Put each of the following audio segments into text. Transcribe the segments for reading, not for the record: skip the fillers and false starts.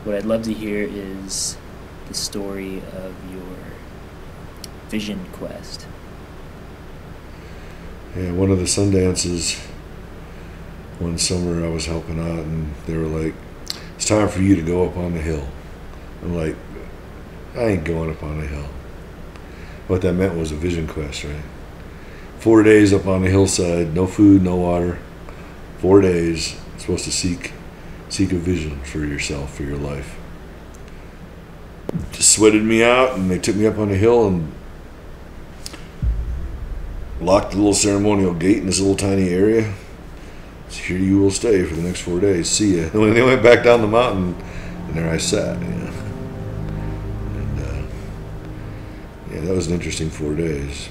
what I'd love to hear is the story of your vision quest. Yeah, one of the Sundances, one summer I was helping out, and they were like, "It's time for you to go up on the hill." I'm like, I ain't going up on the hill. What that meant was a vision quest, right? 4 days up on the hillside, no food, no water. 4 days, supposed to seek a vision for yourself, for your life. Just sweated me out, and they took me up on the hill and locked the little ceremonial gate in this little tiny area. So here you will stay for the next 4 days. See ya. And when they went back down the mountain, and there I sat, And yeah, that was an interesting 4 days.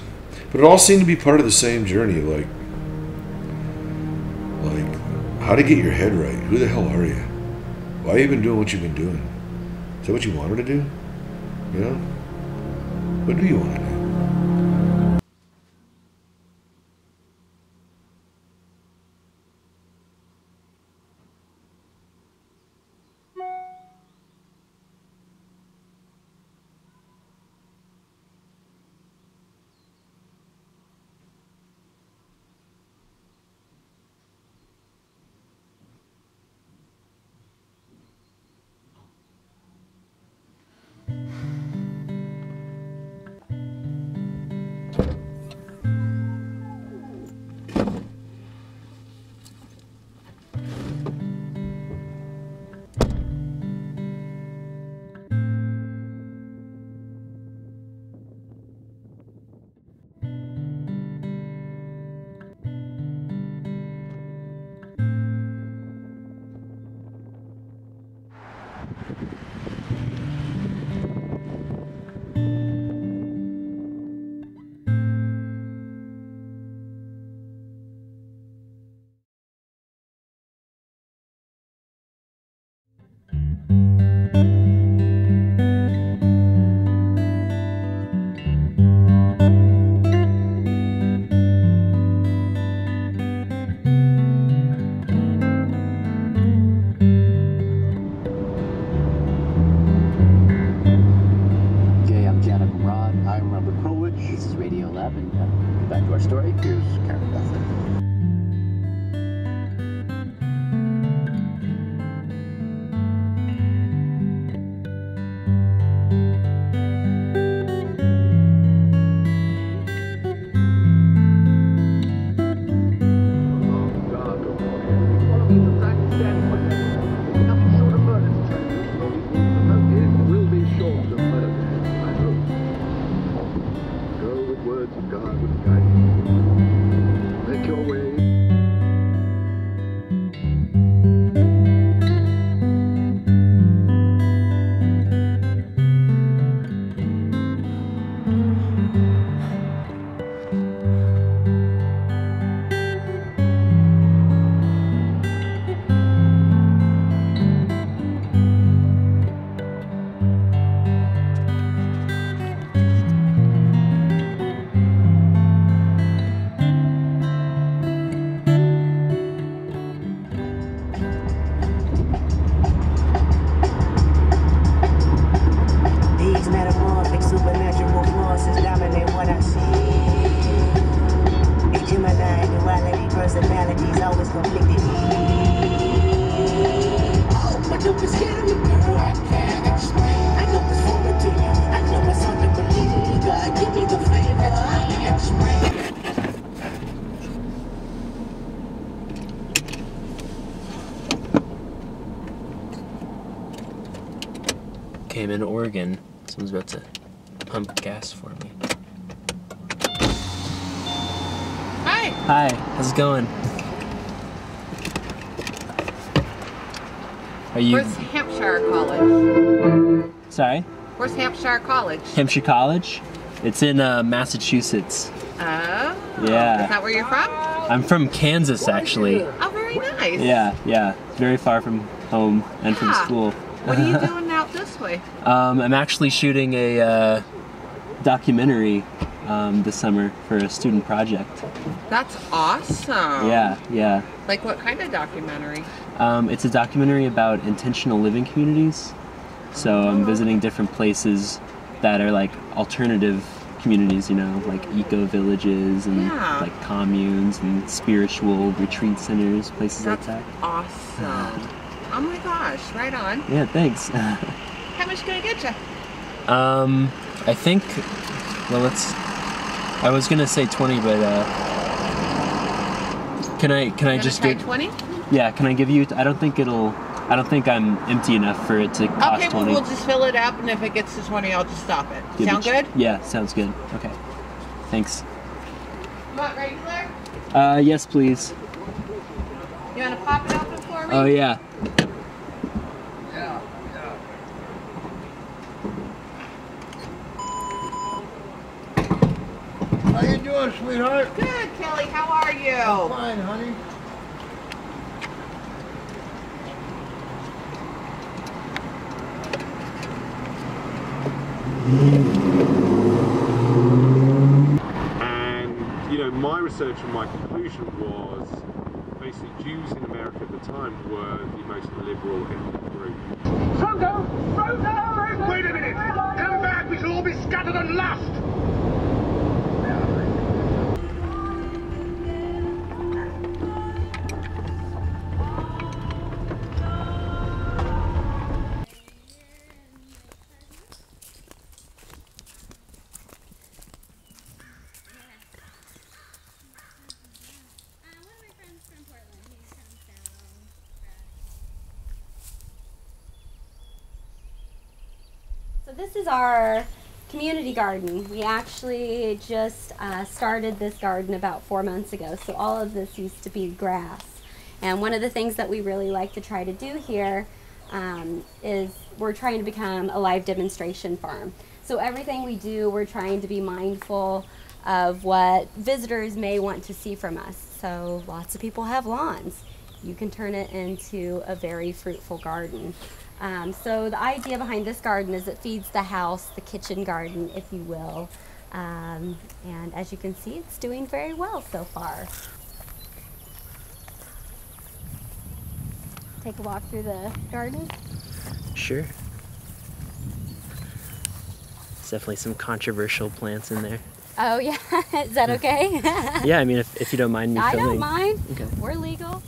But it all seemed to be part of the same journey, like how to get your head right. Who the hell are you? Why have you been doing what you've been doing? Is that what you wanted to do? You know? What do you want to do? Back to our story. Here's Karen Duffin. Personalities always conflicted. Oh, but don't be scared of me, girl. I can't explain. I know this woman to you. I know it's hard to believe. God, give me the favor. I can't explain. Okay, I'm in Oregon. Someone's about to pump gas for me. Hi, how's it going? Are you... Where's Hampshire College? Sorry? Where's Hampshire College? Hampshire College? It's in Massachusetts. Oh? Yeah. Is that where you're from? I'm from Kansas, actually. Oh, very nice. Yeah. Very far from home and from school. What are you doing out this way? I'm actually shooting a documentary this summer for a student project. That's awesome. Yeah. Like what kind of documentary? It's a documentary about intentional living communities. So I'm visiting different places that are like alternative communities, you know, like eco-villages and Yeah. like communes and spiritual retreat centers, places That's like that. awesome. Oh my gosh, right on. Yeah, thanks. How much can I get you? I think, well, I was gonna say 20, but can I just try give 20? Yeah, can I give you, I don't think I'm empty enough for it to cost Okay, well 20. we'll just fill it up, and if it gets to 20, I'll just stop it. Give Sound it- good? Yeah, sounds good. Okay. Thanks. You want regular? Yes, please. You want to pop it open for me? Oh, yeah. How you doing, sweetheart? Good, Kelly. How are you? Fine, honey. And, you know, my research and my conclusion was basically Jews in America at the time were the most liberal ethnic group. Frodo! Frodo! Wait a minute! Come back! We shall all be scattered and lost! So this is our community garden. We actually just started this garden about 4 months ago. So all of this used to be grass. And one of the things that we really like to try to do here is we're trying to become a live demonstration farm. So everything we do, we're trying to be mindful of what visitors may want to see from us. So lots of people have lawns. You can turn it into a very fruitful garden. So the idea behind this garden is it feeds the house, the kitchen garden, if you will. And as you can see, it's doing very well so far. Take a walk through the garden. Sure. There's definitely some controversial plants in there. Oh yeah, is that okay? Yeah, I mean, if you don't mind me I filming. don't mind. Okay. We're legal.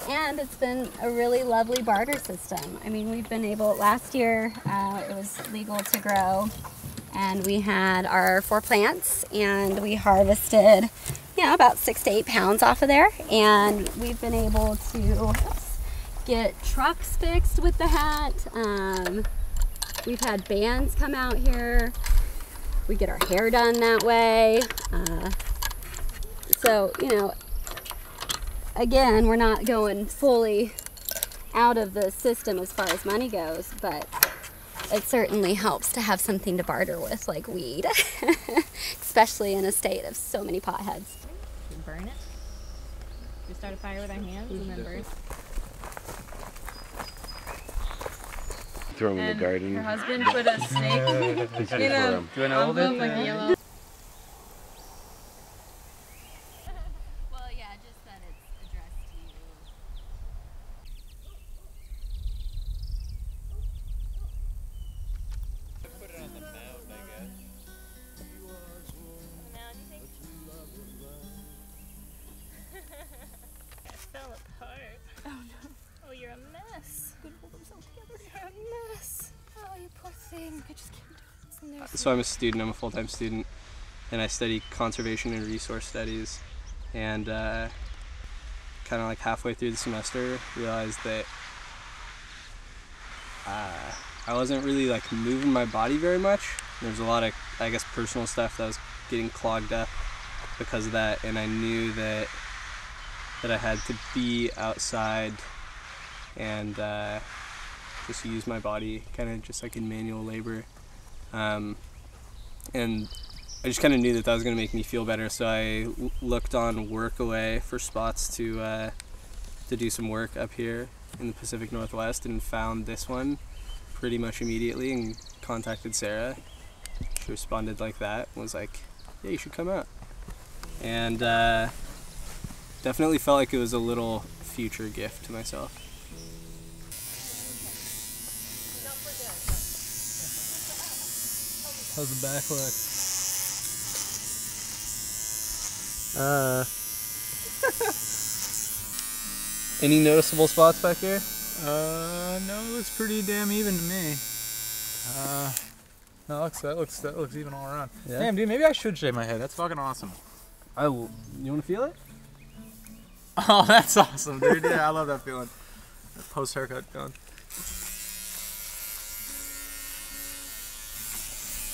And it's been a really lovely barter system. I mean, we've been able, last year it was legal to grow, and we had our 4 plants, and we harvested, about 6 to 8 pounds off of there. And we've been able to get trucks fixed with the hat. We've had bands come out here. We get our hair done that way. So, again, we're not going fully out of the system as far as money goes, but it certainly helps to have something to barter with, like weed, especially in a state of so many potheads. We burn it. We start a fire with our hands and then burn. Throw them in the garden. Her husband put a snake in a envelope like yellow. Well, yeah, just that it's addressed to you. Put it on the mound, I guess. Mound, you think? It fell apart. Oh no. Oh, you're a mess. Couldn't hold himself together. You're a mess. Oh, you poor thing. I just can't do this. So I'm a student, I'm a full-time student, and I study conservation and resource studies. And kind of like halfway through the semester, realized that I wasn't really like moving my body very much. There's a lot of, I guess, personal stuff that was getting clogged up because of that, and I knew that I had to be outside and just use my body, kind of just like in manual labor. And I just kind of knew that was going to make me feel better, so I looked on Workaway for spots to do some work up here in the Pacific Northwest, and found this one pretty much immediately and contacted Sarah. She responded like that and was like, yeah, you should come out. And definitely felt like it was a little future gift to myself. How's the back look? Any noticeable spots back here? No, it looks pretty damn even to me. No, that looks even all around. Yeah. Damn, dude, maybe I should shave my head. That's fucking awesome. You want to feel it? Oh, that's awesome, dude. Yeah, I love that feeling. That post haircut feeling.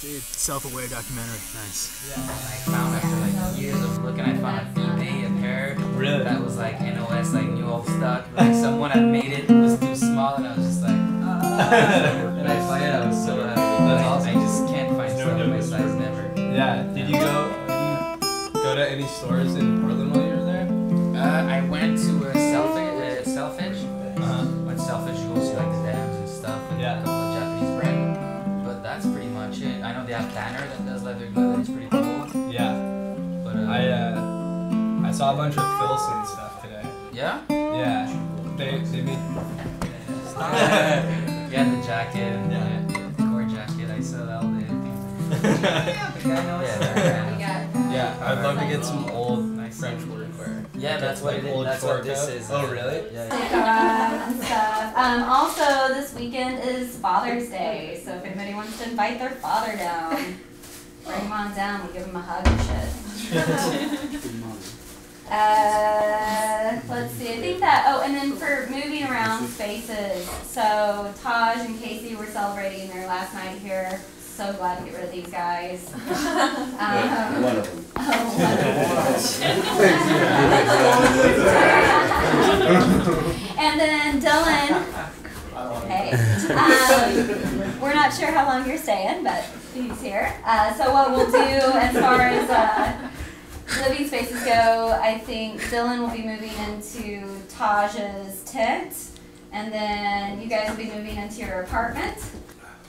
Dude, self-aware documentary. Nice. Yeah. I found after like years of looking, I found a VP, a pair that was like NOS, like new old stock. Like someone had made it was too small, and I was just like, and I find it, I was so happy. But I just can't find stuff my size never. Yeah. Did you go to any stores in Portland while you were there? I went to Selfridge. Went to Selfridge to go see like the dams and stuff, and a couple of Japanese bread. But that's pretty much it. I know they have Banner that does leather goods. It's pretty cool. Yeah. But I saw a bunch of Filson stuff today. Yeah. Yeah. They made. Yeah, the jacket and the core jacket. I saw that all day. Yeah, I'd love to get some old French workwear. Yeah, that's what this is. Oh, really? Yeah. And stuff. Also, this weekend is Father's Day, so if anybody wants to invite their father down, bring him on down. We'll give him a hug and shit. Let's see. I think that. Oh, and then for moving around spaces. So Taj and Casey were celebrating their last night here. So glad to get rid of these guys. One of them. And then Dylan. Hey. We're not sure how long you're staying, but he's here. So what we'll do as far as living spaces go, I think Dylan will be moving into Taj's tent, and then you guys will be moving into your apartment.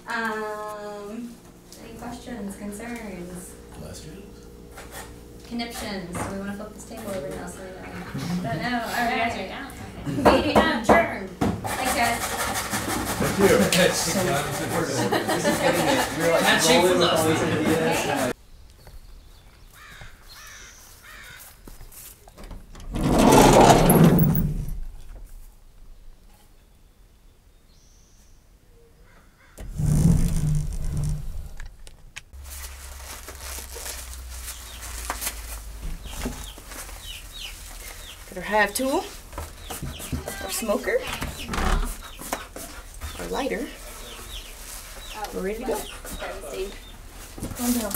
Any questions, concerns? Conniptions. Do we want to flip this table over now so we know? Don't know. All right. Meeting adjourned. Thanks, guys. Handshake for love. Got our hive tool, our smoker, our lighter. We're ready to go. Calm down.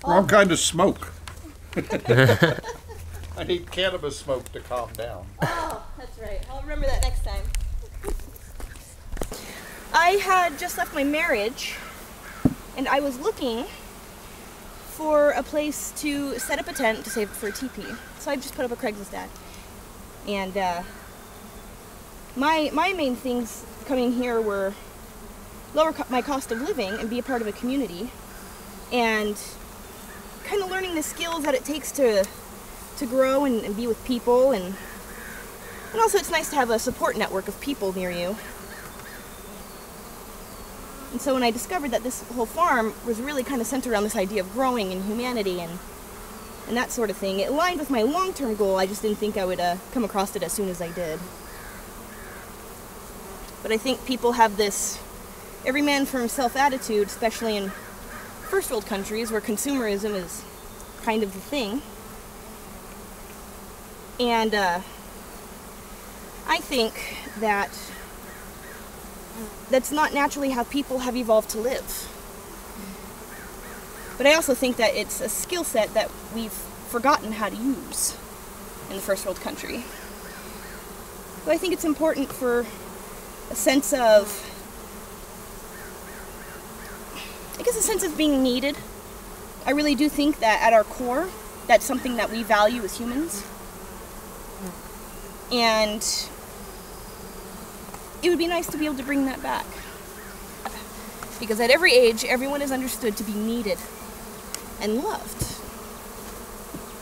Wrong kind of smoke. I need cannabis smoke to calm down. Oh, that's right. I'll remember that next time. I had just left my marriage, and I was looking for a place to set up a tent to save for a teepee. So I just put up a Craigslist ad. And my main things coming here were lower my cost of living and be a part of a community, and kind of learning the skills that it takes to grow and be with people, and also it's nice to have a support network of people near you. And so when I discovered that this whole farm was really kind of centered around this idea of growing and humanity and that sort of thing, it aligned with my long-term goal. I just didn't think I would come across it as soon as I did. But I think people have this every man for himself attitude, especially in first world countries where consumerism is kind of the thing. And I think that that's not naturally how people have evolved to live. But I also think that it's a skill set that we've forgotten how to use in the first world country. But I think it's important for a sense of, I guess, a sense of being needed. I really do think that at our core, that's something that we value as humans. And it would be nice to be able to bring that back. Because at every age, everyone is understood to be needed and loved.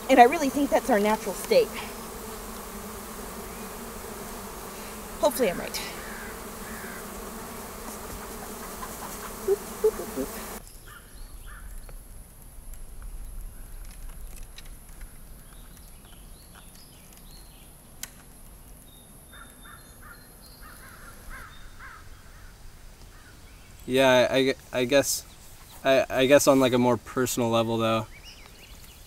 And I really think that's our natural state. Hopefully I'm right. it. Yeah, I guess on like a more personal level though,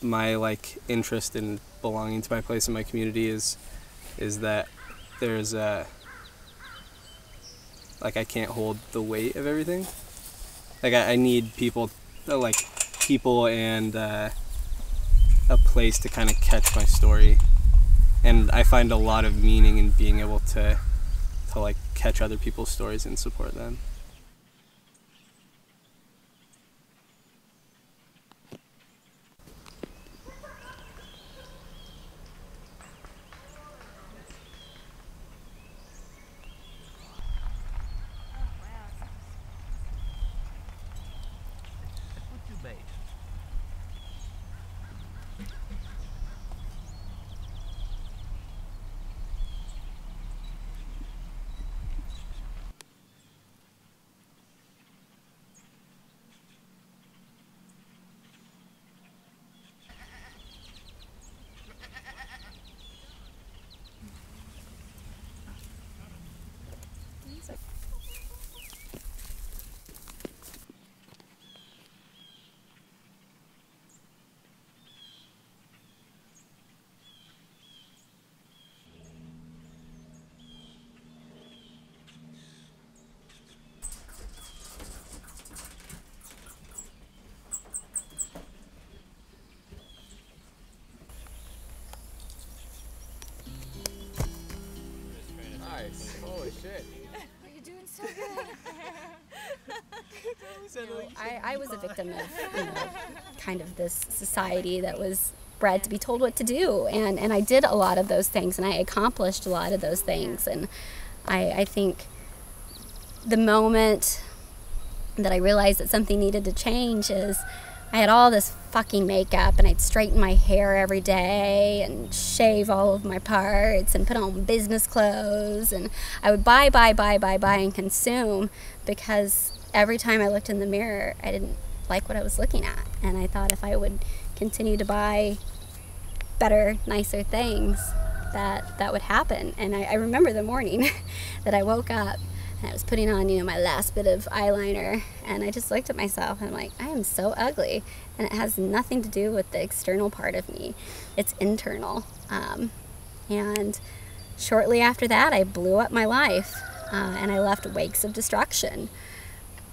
my like interest in belonging to my place in my community is that there's like I can't hold the weight of everything. Like I need people and a place to kind of catch my story, and I find a lot of meaning in being able to like catch other people's stories and support them. Holy shit. You're doing so good. I was a victim of kind of this society that was bred to be told what to do, and I did a lot of those things, and I accomplished a lot of those things, and I think the moment that I realized that something needed to change is I had all this fucking makeup, and I'd straighten my hair every day and shave all of my parts and put on business clothes, and I would buy and consume because every time I looked in the mirror I didn't like what I was looking at, and I thought if I would continue to buy better, nicer things that would happen. And I remember the morning that I woke up and I was putting on, my last bit of eyeliner, and I just looked at myself and I'm like, I am so ugly, and it has nothing to do with the external part of me. It's internal. And shortly after that, I blew up my life, and I left wakes of destruction,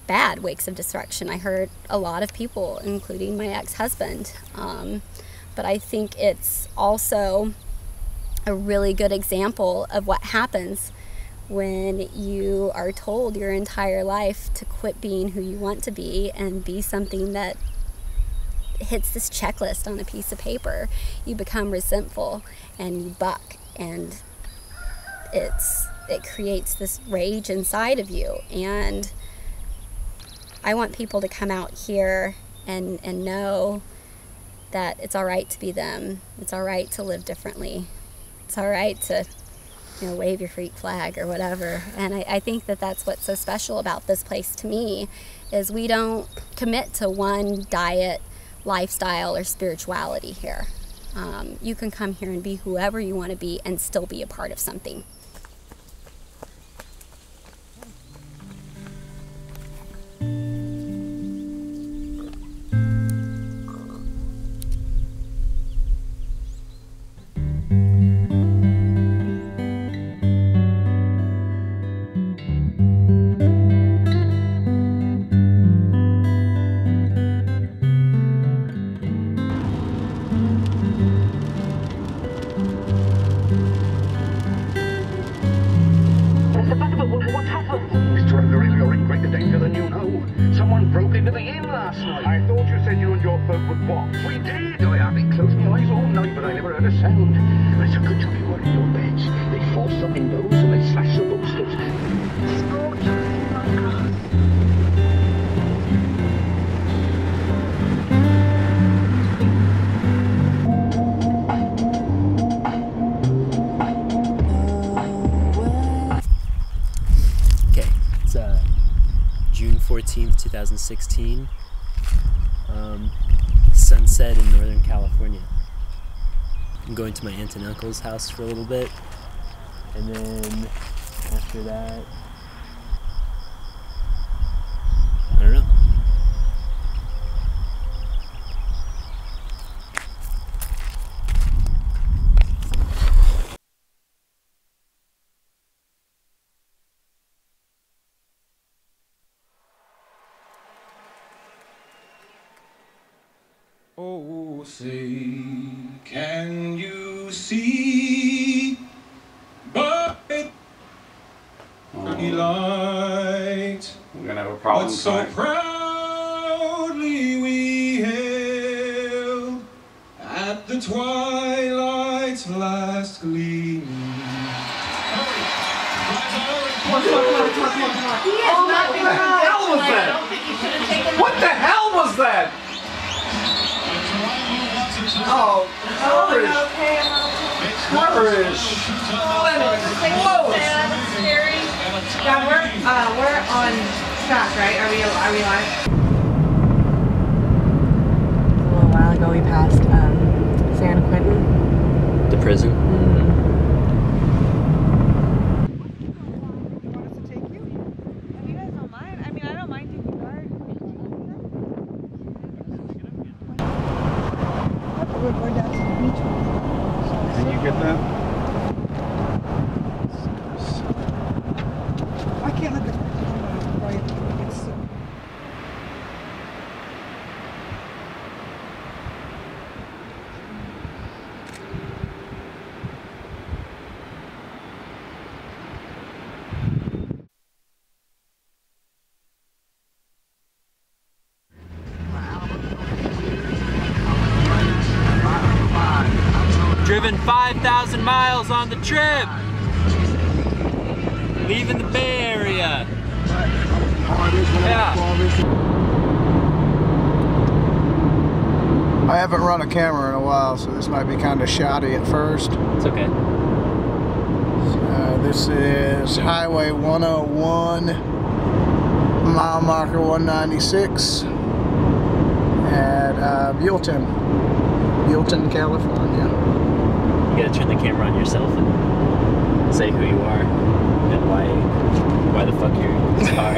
bad wakes of destruction. I hurt a lot of people, including my ex-husband. But I think it's also a really good example of what happens when you are told your entire life to quit being who you want to be and be something that hits this checklist on a piece of paper. You become resentful and you buck, and it creates this rage inside of you. And I want people to come out here and know that it's all right to be them. It's all right to live differently. It's all right to wave your freak flag or whatever. And I think that that's what's so special about this place to me, is we don't commit to one diet, lifestyle, or spirituality here. You can come here and be whoever you want to be and still be a part of something. What happened? Mr. Underhill, you're in greater danger than you know. Someone broke into the inn last night. I thought you said you and your folk would watch. We did. I hardly closed my eyes all night, but I never heard a sound. I took good time you were in your beds. They forced the windows and they slashed the bolsters. Okay, it's June 14th, 2016. Sunset in Northern California. I'm going to my aunt and uncle's house for a little bit, and then after that, I don't know. Oh, say, can you see bright light? We're gonna have a problem What so tonight. proudly we hailed at the twilight's last gleam. What the hell was that? What the hell was that? Oh, courage. Courage. Yeah, we're on track, right? Are we live? A little while ago we passed San Quentin. The prison. We're down to the beach. Can you get that? I can't let the right. It's Driven 5,000 miles on the trip. Leaving the Bay Area. Yeah. I haven't run a camera in a while, so this might be kind of shoddy at first. It's okay. This is Highway 101, mile marker 196 at Buellton, California. You gotta turn the camera on yourself and say who you are and why the fuck you're in this car.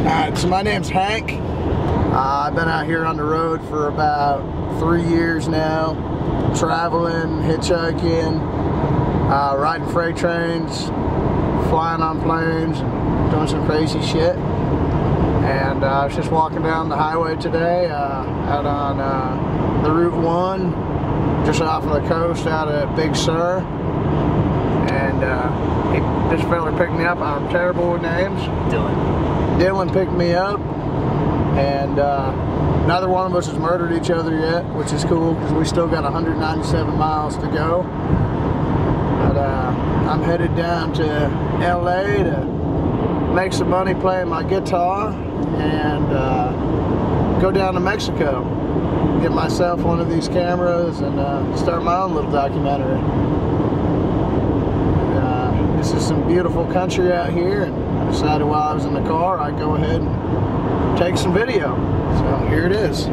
Alright, so my name's Hank. I've been out here on the road for about 3 years now, traveling, hitchhiking, riding freight trains, flying on planes, doing some crazy shit. And I was just walking down the highway today, out on the Route 1, just off of the coast out at Big Sur. And this fella picked me up. I'm terrible with names. Dylan picked me up. And neither one of us has murdered each other yet, which is cool because we still got 197 miles to go. But I'm headed down to LA to make some money playing my guitar and go down to Mexico, get myself one of these cameras and start my own little documentary. And, this is some beautiful country out here, and I decided while I was in the car I'd go ahead and take some video. So here it is.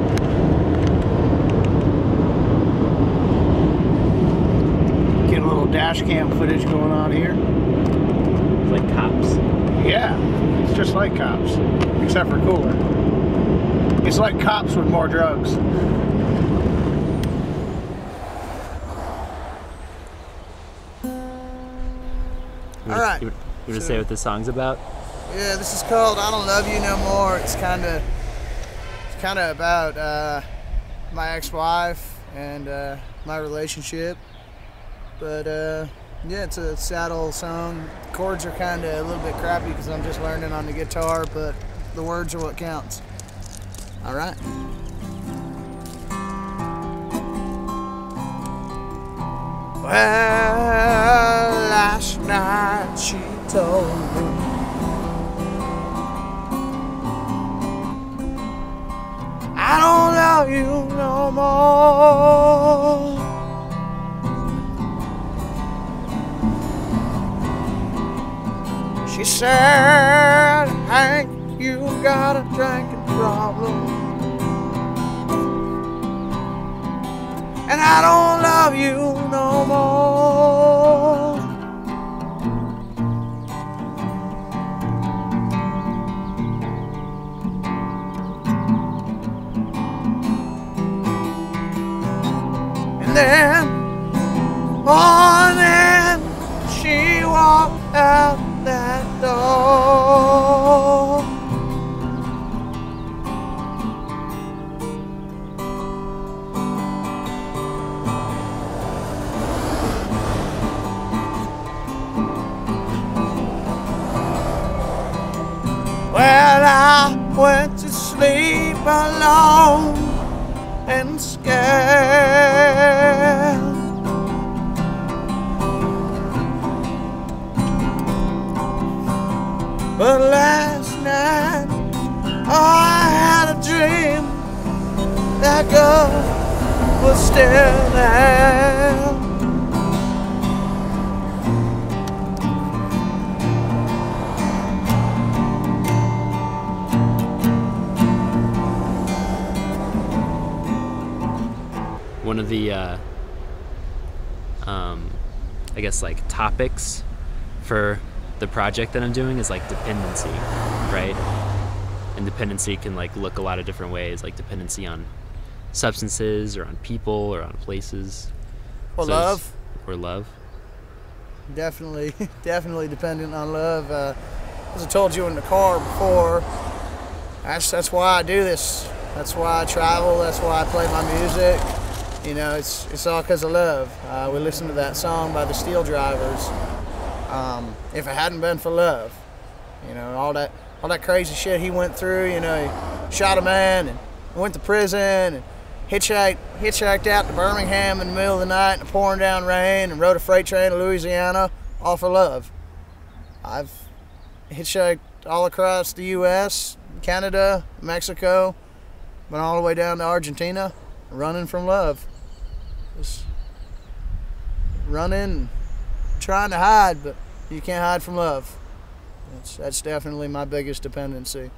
Get a little dash cam footage going on here. It's like Cops. Yeah, it's just like Cops, except for cooler. It's like Cops with more drugs. All right. You want to say what this song's about? Yeah, this is called "I Don't Love You No More." It's kind of about my ex-wife and my relationship. But yeah, it's a sad old song. The chords are kind of a little bit crappy because I'm just learning on the guitar, but the words are what counts. All right. Well, last night she told me I don't love you no more. She said, Hank, you got a drinking problem, and I don't love you no more. And then, oh, then she walked out that door. Well, I went to sleep alone and scared. But last night, oh, I had a dream that girl was still there. One of the, I guess, like, topics for the project that I'm doing is, like, dependency, right? And dependency can, like, look a lot of different ways, like dependency on substances or on people or on places. Or love. Or love. Definitely dependent on love. As I told you in the car before, that's why I do this. That's why I travel. That's why I play my music. You know, it's all because of love. We listened to that song by the Steel Drivers. If it hadn't been for love, you know, all that crazy shit he went through. You know, he shot a man and went to prison and hitchhiked out to Birmingham in the middle of the night in the pouring down rain and rode a freight train to Louisiana, all for love. I've hitchhiked all across the U.S., Canada, Mexico, went all the way down to Argentina, running from love. Just running, trying to hide, but you can't hide from love. That's definitely my biggest dependency.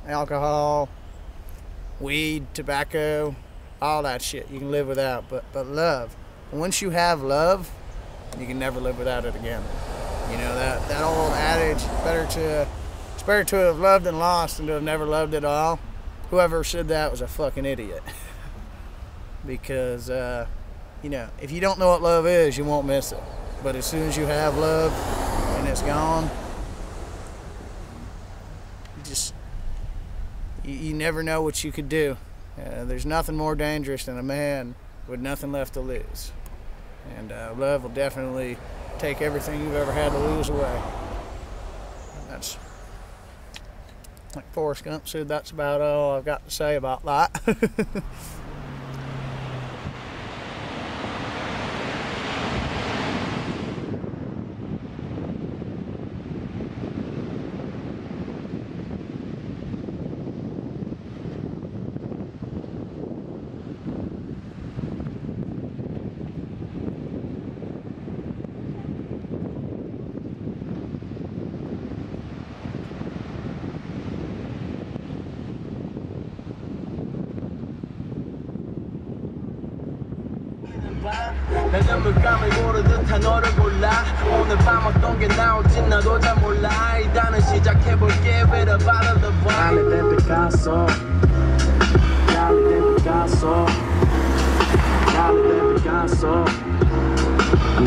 Alcohol, weed, tobacco, all that shit you can live without, but love. Once you have love, you can never live without it again. You know, that old adage, it's better to have loved and lost than to have never loved at all. Whoever said that was a fucking idiot. Because, you know, if you don't know what love is, you won't miss it. But as soon as you have love and it's gone, you never know what you could do. There's nothing more dangerous than a man with nothing left to lose. And love will definitely take everything you've ever had to lose away. That's, like Forrest Gump said, that's about all I've got to say about that. 내 눈을 감을 모르 듯한 너를 골라 오늘 밤 어떤 게 나올지 나도 잘 몰라 일단은 시작해볼게 with a bottle of wine Dale de Picasso Dale de Picasso Dale de Picasso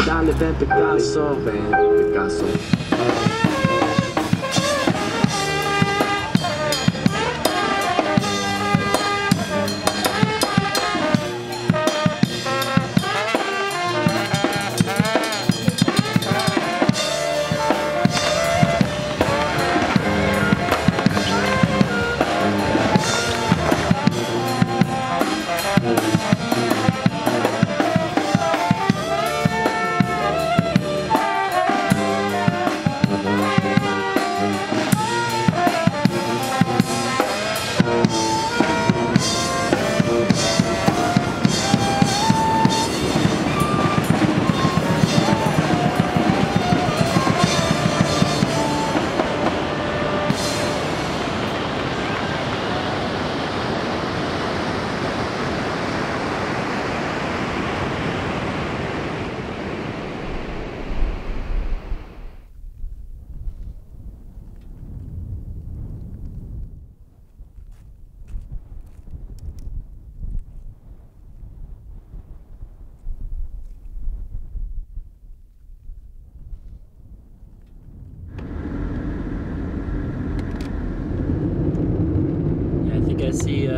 Dale de Picasso ven Picasso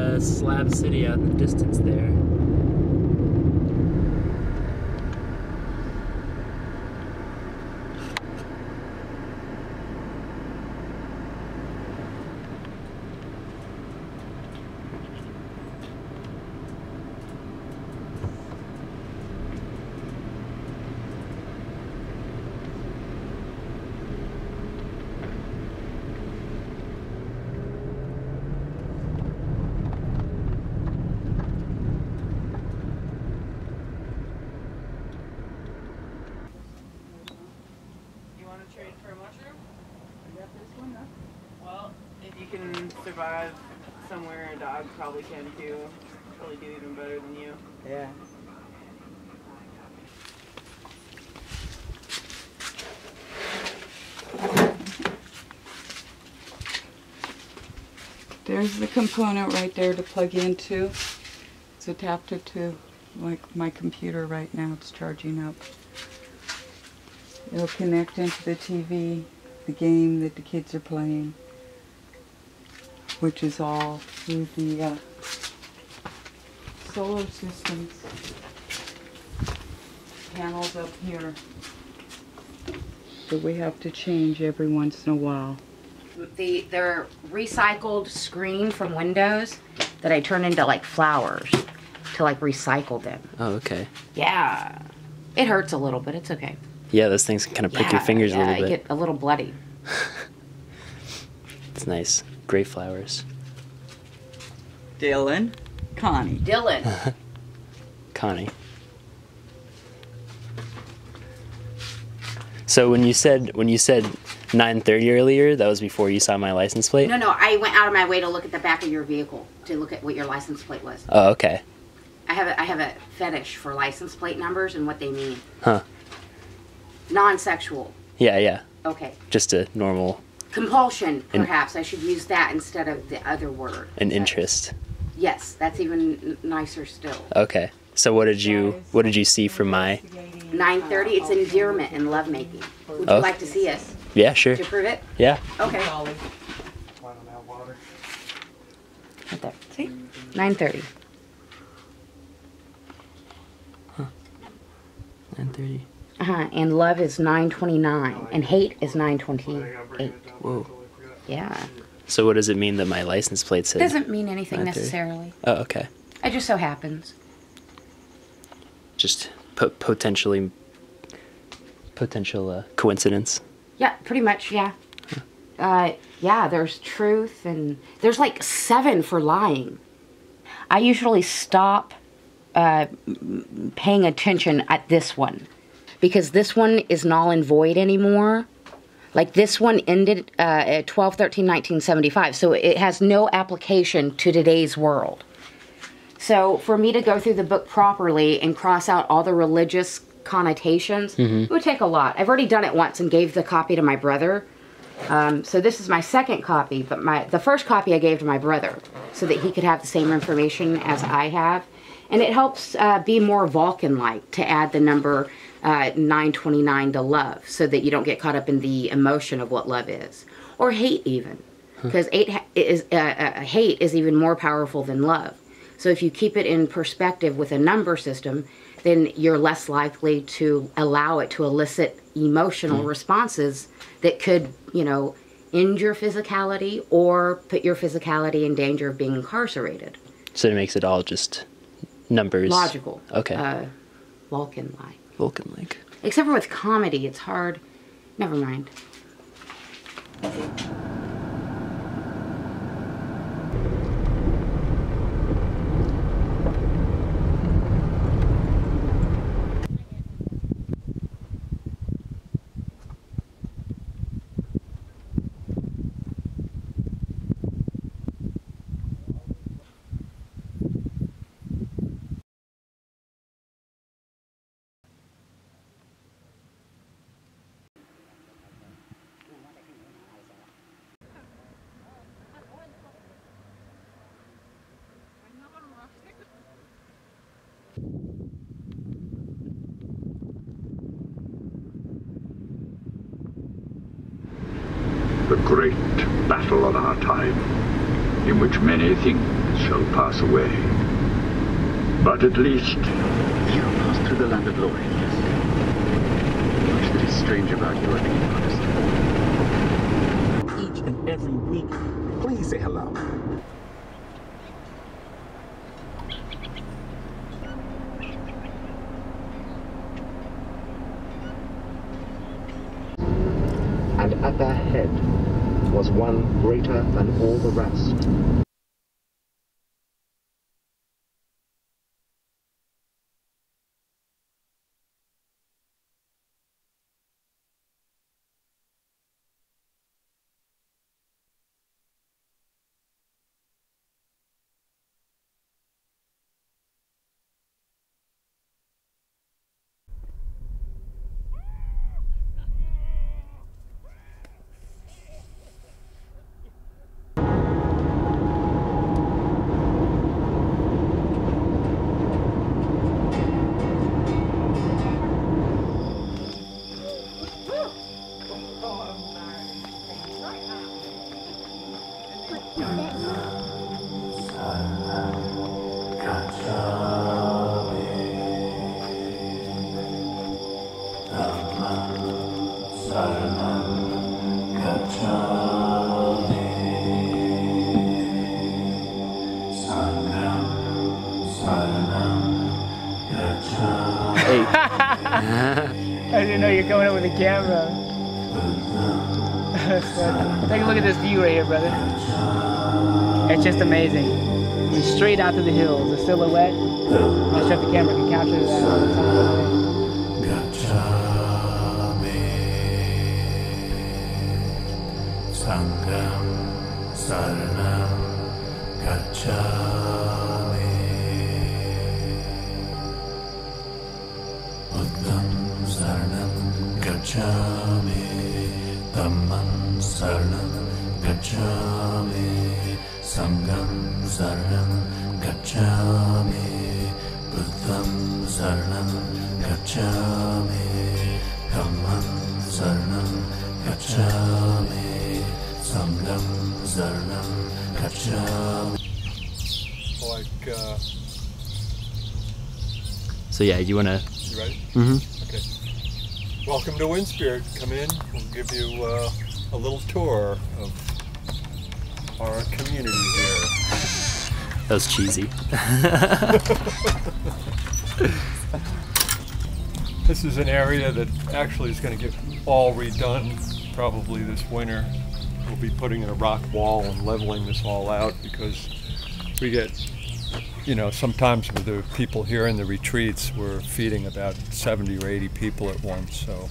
a slab city out in the distance there. Trade for a mushroom? I got this one, huh? Well, if you can survive somewhere a dog probably can too. Probably do even better than you. Yeah. There's the component right there to plug into. It's adapted to like my computer right now. It's charging up. It'll connect into the TV, the game that the kids are playing, which is all through the solar systems. Panels up here. So we have to change every once in a while. They're recycled screen from Windows that I turn into like flowers to like recycle them. Oh, okay. Yeah. It hurts a little, but it's okay. Yeah, those things can kind of prick your fingers a little bit. I get a little bloody. It's nice. Great flowers. Dylan. Connie. Dylan. Connie. So when you said 9:30 earlier, that was before you saw my license plate? No, I went out of my way to look at the back of your vehicle to look at what your license plate was. Oh, okay. I have a fetish for license plate numbers and what they mean. Huh. Non-sexual. Yeah. Okay. Just a normal... Compulsion, perhaps. I should use that instead of the other word. An interest. Yes, that's even nicer still. Okay. So what did you see from my... 9:30, it's endearment and lovemaking. Would you like to see us? Yeah, sure. To prove it? Yeah. Okay. Right there. See? 9:30. 9:30. And love is 9:29, and hate is 9:28. Whoa. Yeah. So what does it mean that my license plate said? Doesn't mean anything 9:30? necessarily. Oh, okay. It just so happens. Just potential coincidence. Yeah, pretty much, yeah. Yeah, there's truth, and there's like 7 for lying. I usually stop paying attention at this one, because this one is null and void anymore. Like this one ended at 12/13/1975, so it has no application to today's world. So for me to go through the book properly and cross out all the religious connotations, it would take a lot. I've already done it once and gave the copy to my brother. So this is my second copy, but the first copy I gave to my brother so that he could have the same information as I have. And it helps be more Vulcan-like to add the number 929 to love, so that you don't get caught up in the emotion of what love is. Or hate even, because hate is even more powerful than love. So if you keep it in perspective with a number system, then you're less likely to allow it to elicit emotional responses that could, end your physicality or put your physicality in danger of being incarcerated. So it makes it all just numbers. Logical. Okay. Vulcan-like. Vulcan-like. Except for with comedy, it's hard. Never mind. The great battle of our time, in which many think shall pass away. But at least you passed through the land of glory, yes. Much that is strange about you, I think you understand. Each and every week, please say hello. And at their head was one greater than all the rest. I didn't know you're coming up with a camera. Take a look at this view right here, brother. It's just amazing. You're straight out to the hills, the silhouette. I'm not sure if the camera can capture that all the time. Sangam Saranam Gacchami Buddham Saranam Gacchami Dhammam Saranam Gacchami Sangam Saranam Gacchami Buddham Saranam Gacchami Dhammam Saranam Gacchami Sangam Saranam Gacchami. So yeah, you wanna? You ready? Mm-hmm. Okay. Welcome to Wind Spirit. Come in. We'll give you a little tour of our community here. That was cheesy. This is an area that actually is going to get all redone probably this winter. We'll be putting in a rock wall and leveling this all out because we get, you know, sometimes with the people here in the retreats, we're feeding about 70 or 80 people at once. So,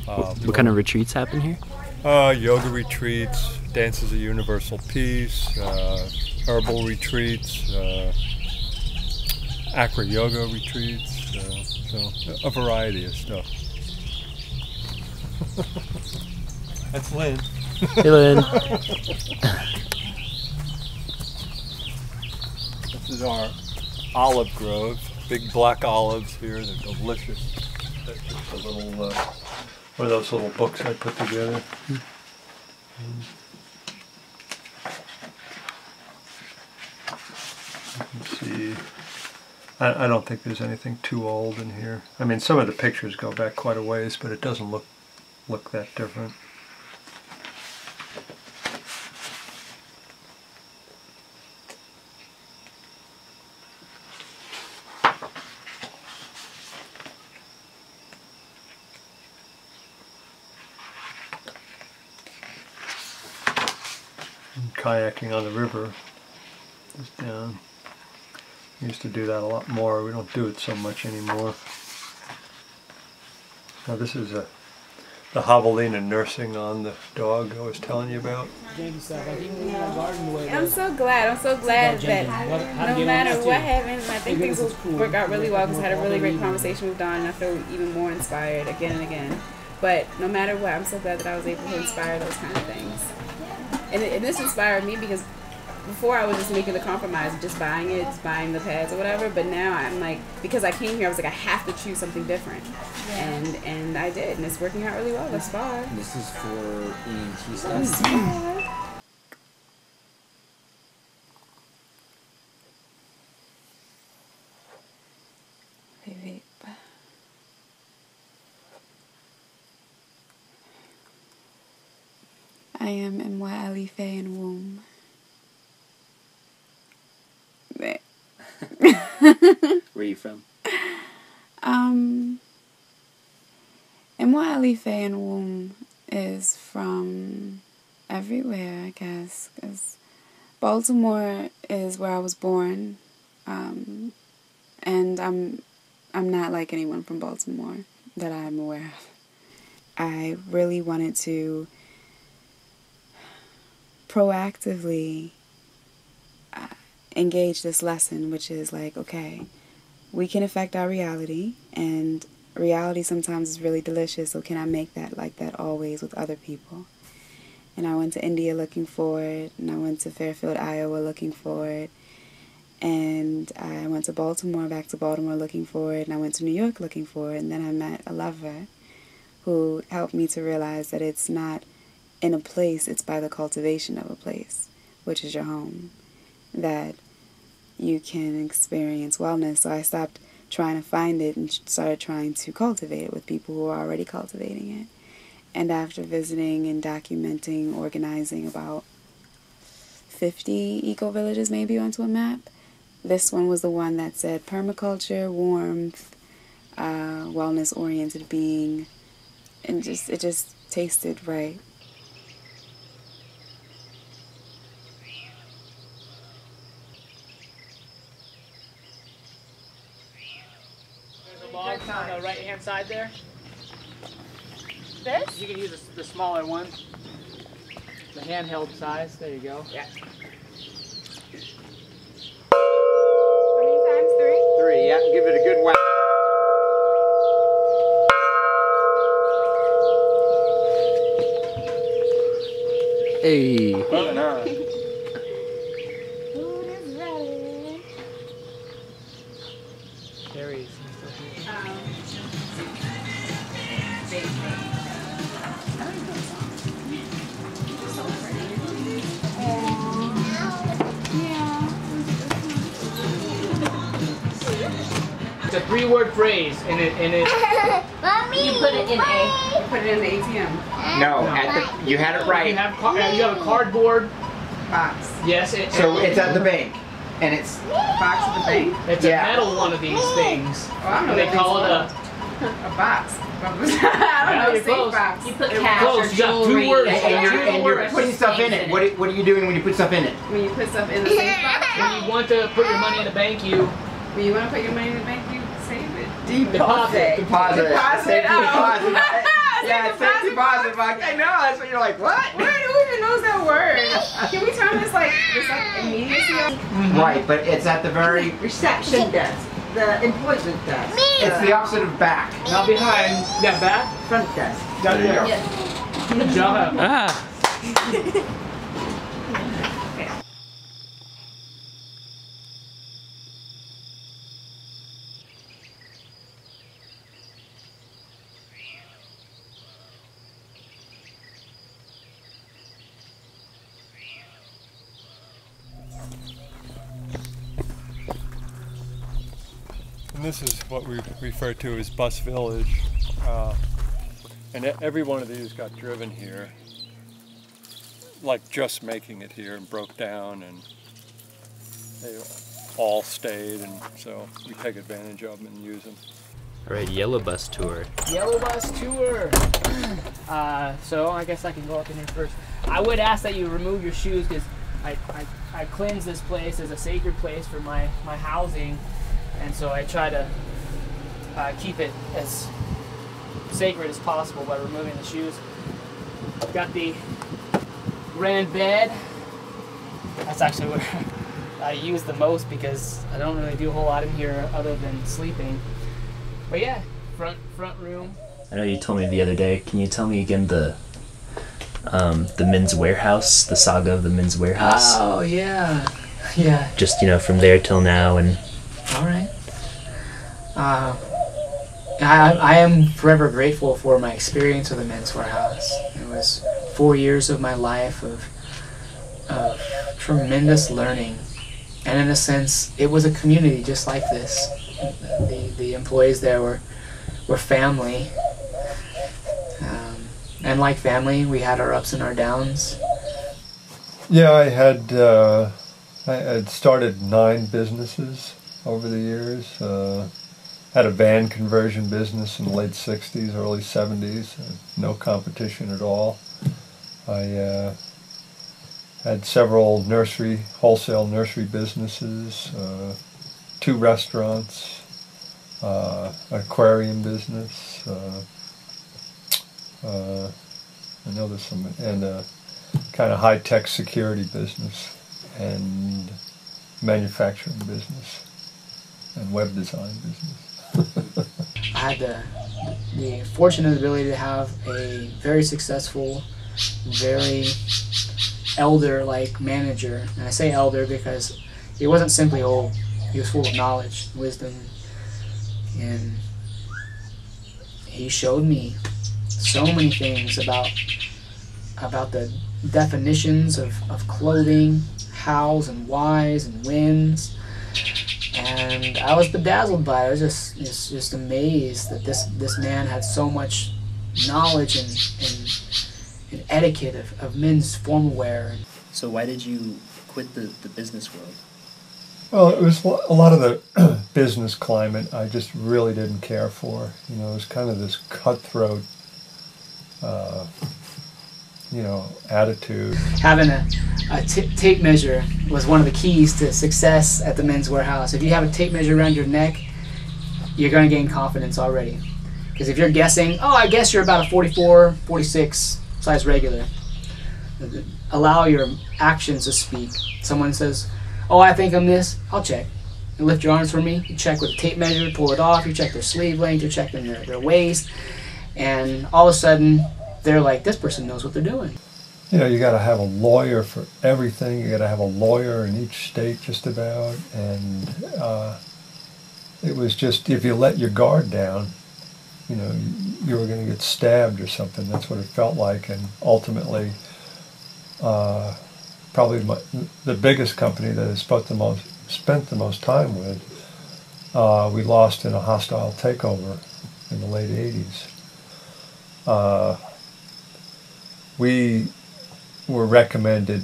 what kind of retreats happen here? Yoga retreats, dances of universal peace, herbal retreats, acro yoga retreats, so a variety of stuff. That's Lynn. Hey, Lynn. This is our olive grove. Big black olives here. They're delicious. That's just a little, one of those little books I put together. You can see, I don't think there's anything too old in here. I mean, some of the pictures go back quite a ways, but it doesn't look that different. Kayaking on the river is down. We used to do that a lot more. We don't do it so much anymore. Now this is the javelina nursing on the dog I was telling you about. I'm so glad that no matter what happens, I think things will work out really well because I had a really great conversation with Dawn and I feel even more inspired again and again. But no matter what, I'm so glad that I was able to inspire those kind of things. And this inspired me because before I was just making the compromise of just buying the pads or whatever, but now I'm like, because I came here, I was like, I have to choose something different. And I did, and it's working out really well thus far. This is for ENT stuff. I am Mwali Faye in womb. Where are you from? Mwali Faye in womb is from everywhere, I guess, 'cause Baltimore is where I was born, and I'm not like anyone from Baltimore that I'm aware of. I really wanted to proactively engage this lesson, which is like, okay, we can affect our reality, and reality sometimes is really delicious, so can I make that like that always with other people? And I went to India looking for it, and I went to Fairfield, Iowa looking for it, and I went to Baltimore, back to Baltimore looking for it, and I went to New York looking for it, and then I met a lover who helped me to realize that it's not in a place, it's by the cultivation of a place, which is your home, that you can experience wellness. So I stopped trying to find it and started trying to cultivate it with people who are already cultivating it. And after visiting and documenting, organizing about 50 eco-villages maybe onto a map, this one was the one that said permaculture, warmth, wellness-oriented being, and it just tasted right. There's a log on the right-hand side there. This? You can use the smaller one. The handheld size. There you go. Yeah. How many times? 3? 3, yeah. Give it a good whack. Hey. Food is ready. Berries. It's a 3-word phrase, and it. Mommy, You put it in You put it in the ATM. No, you had it right. You have a cardboard box. Yes. So it's at the bank, and it's Box at the bank? It's a metal one of these things. Oh, I know They what call it things a box. I don't know, safe box. You put You're cash close. or You got 2 jewelry. words. and you're putting stuff in it. What are you doing when you put stuff in it? When you put stuff in the safe box? When you want to put your money in the bank, When you want to put your money in the bank, you save it. Deposit. Safety deposit. Yeah, safe deposit box. I know. That's what you're like. What? Who even knows that word? Can we turn this like immediacy on? Right, but it's at the very reception desk. The employment desk. It's the opposite of back. Not behind. You got back? Front desk. Got it there. Yeah. Good job. Ah. And this is what we refer to as Bus Village. And every one of these got driven here, like just making it here, and broke down, and they all stayed, and so we take advantage of them and use them. All right, yellow bus tour. Yellow bus tour. So I guess I can go up in here first. I would ask that you remove your shoes because I cleanse this place as a sacred place for my housing, and so I try to keep it as sacred as possible by removing the shoes. I've got the grand bed. That's actually where I use the most because I don't really do a whole lot in here other than sleeping. But yeah, front room. I know you told me the other day. Can you tell me again the Men's Warehouse, the saga of the Men's Warehouse? Oh yeah, yeah. Just from there till now, and. All right. I am forever grateful for my experience with the Men's Warehouse. It was 4 years of my life of tremendous learning, and in a sense, it was a community just like this. The employees there were family, and And like family, we had our ups and our downs. Yeah, I had started 9 businesses over the years. Had a van conversion business in the late 60s, early 70s. No competition at all. I had several wholesale nursery businesses, 2 restaurants, aquarium business. I know there's some, and a kind of high-tech security business, and manufacturing business, and web design business. I had the fortunate ability to have a very successful, very elder-like manager. And I say elder because he wasn't simply old. He was full of knowledge, wisdom, and he showed me so many things about the definitions of clothing, hows and whys and whens. And I was bedazzled by it. I was just amazed that this man had so much knowledge and etiquette of men's formal wear. So why did you quit the business world? Well, it was a lot of the business climate I just really didn't care for. You know, it was kind of this cutthroat, attitude. Having a tape measure was one of the keys to success at the Men's Warehouse. If you have a tape measure around your neck, you're going to gain confidence already. Because if you're guessing, oh, I guess you're about a 44, 46 size regular. Allow your actions to speak. Someone says, oh, I think I'm this, I'll check. You lift your arms for me, you check with a tape measure, pull it off, you check their sleeve length, you check their waist, and all of a sudden, they're like, this person knows what they're doing. You know, you got to have a lawyer for everything. You got to have a lawyer in each state just about. And it was just, if you let your guard down, you know, you were going to get stabbed or something. That's what it felt like. And ultimately, probably the biggest company that I spent the most time with, we lost in a hostile takeover in the late 80s. We were recommended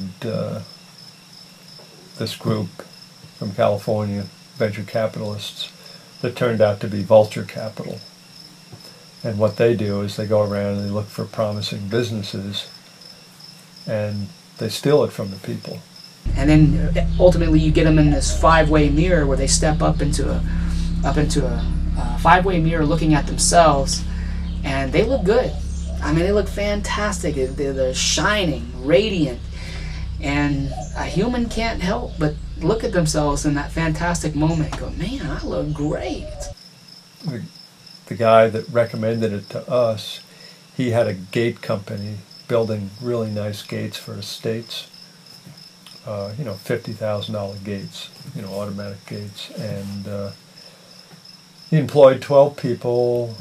this group from California, venture capitalists, that turned out to be Vulture Capital. And what they do is they go around and they look for promising businesses and they steal it from the people. And then ultimately you get them in this 5-way mirror where they step up into a 5-way mirror looking at themselves, and they look good. I mean, they look fantastic. They're shining, radiant, and a human can't help but look at themselves in that fantastic moment and go, man, I look great. The guy that recommended it to us, he had a gate company building really nice gates for estates, $50,000 gates, automatic gates, and he employed 12 people,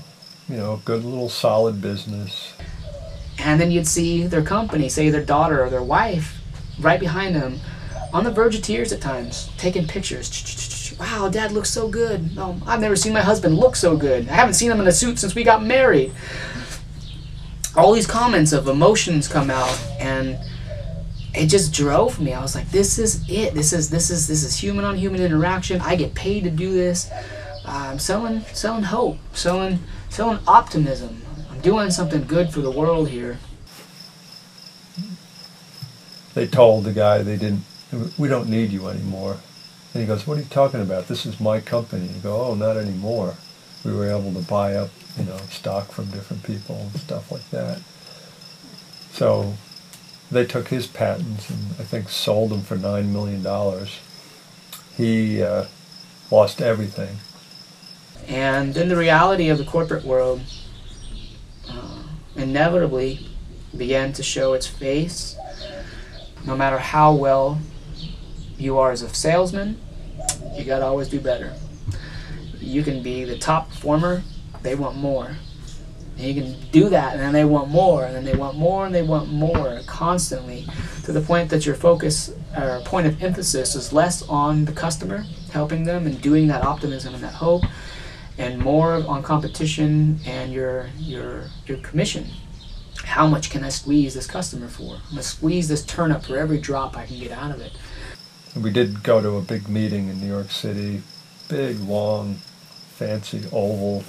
good little solid business. And then you'd see their company, say their daughter or their wife, right behind them, on the verge of tears at times, taking pictures. Wow, Dad looks so good. Oh, I've never seen my husband look so good. I haven't seen him in a suit since we got married. All these comments of emotions come out, and it just drove me. I was like, this is it. This is human on human interaction. I get paid to do this. I'm selling hope, selling optimism. I'm doing something good for the world here. They told the guy we don't need you anymore. And he goes, what are you talking about? This is my company. You go, oh, not anymore. We were able to buy up, stock from different people and stuff like that. So they took his patents and I think sold them for $9 million. He lost everything. And then the reality of the corporate world inevitably began to show its face. No matter how well you are as a salesman, you gotta always do better. You can be the top performer, they want more. And you can do that, and then they want more, and then they want more, and they want more constantly, to the point that your focus or point of emphasis is less on the customer, helping them and doing that optimism and that hope, and more on competition and your commission. how much can I squeeze this customer for? I'm gonna squeeze this turnip for every drop I can get out of it. We did go to a big meeting in New York City, big, long, fancy, oval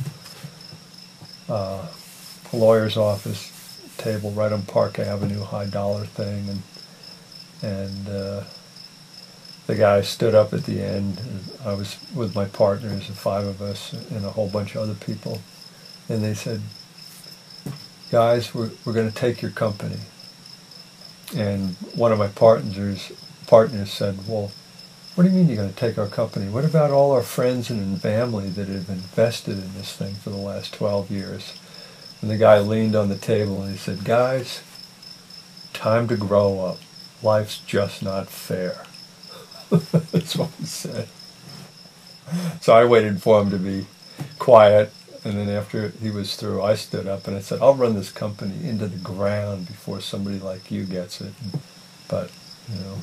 lawyer's office table right on Park Avenue, high dollar thing, and the guy stood up at the end. I was with my partners, the 5 of us, and a whole bunch of other people, and they said, "Guys, we're going to take your company." And one of my partners said, "Well, what do you mean you're going to take our company? What about all our friends and family that have invested in this thing for the last 12 years?" And the guy leaned on the table and he said, "Guys, time to grow up. Life's just not fair." That's what he said. So I waited for him to be quiet, and then after he was through, I stood up and I said, "I'll run this company into the ground before somebody like you gets it." But, you know,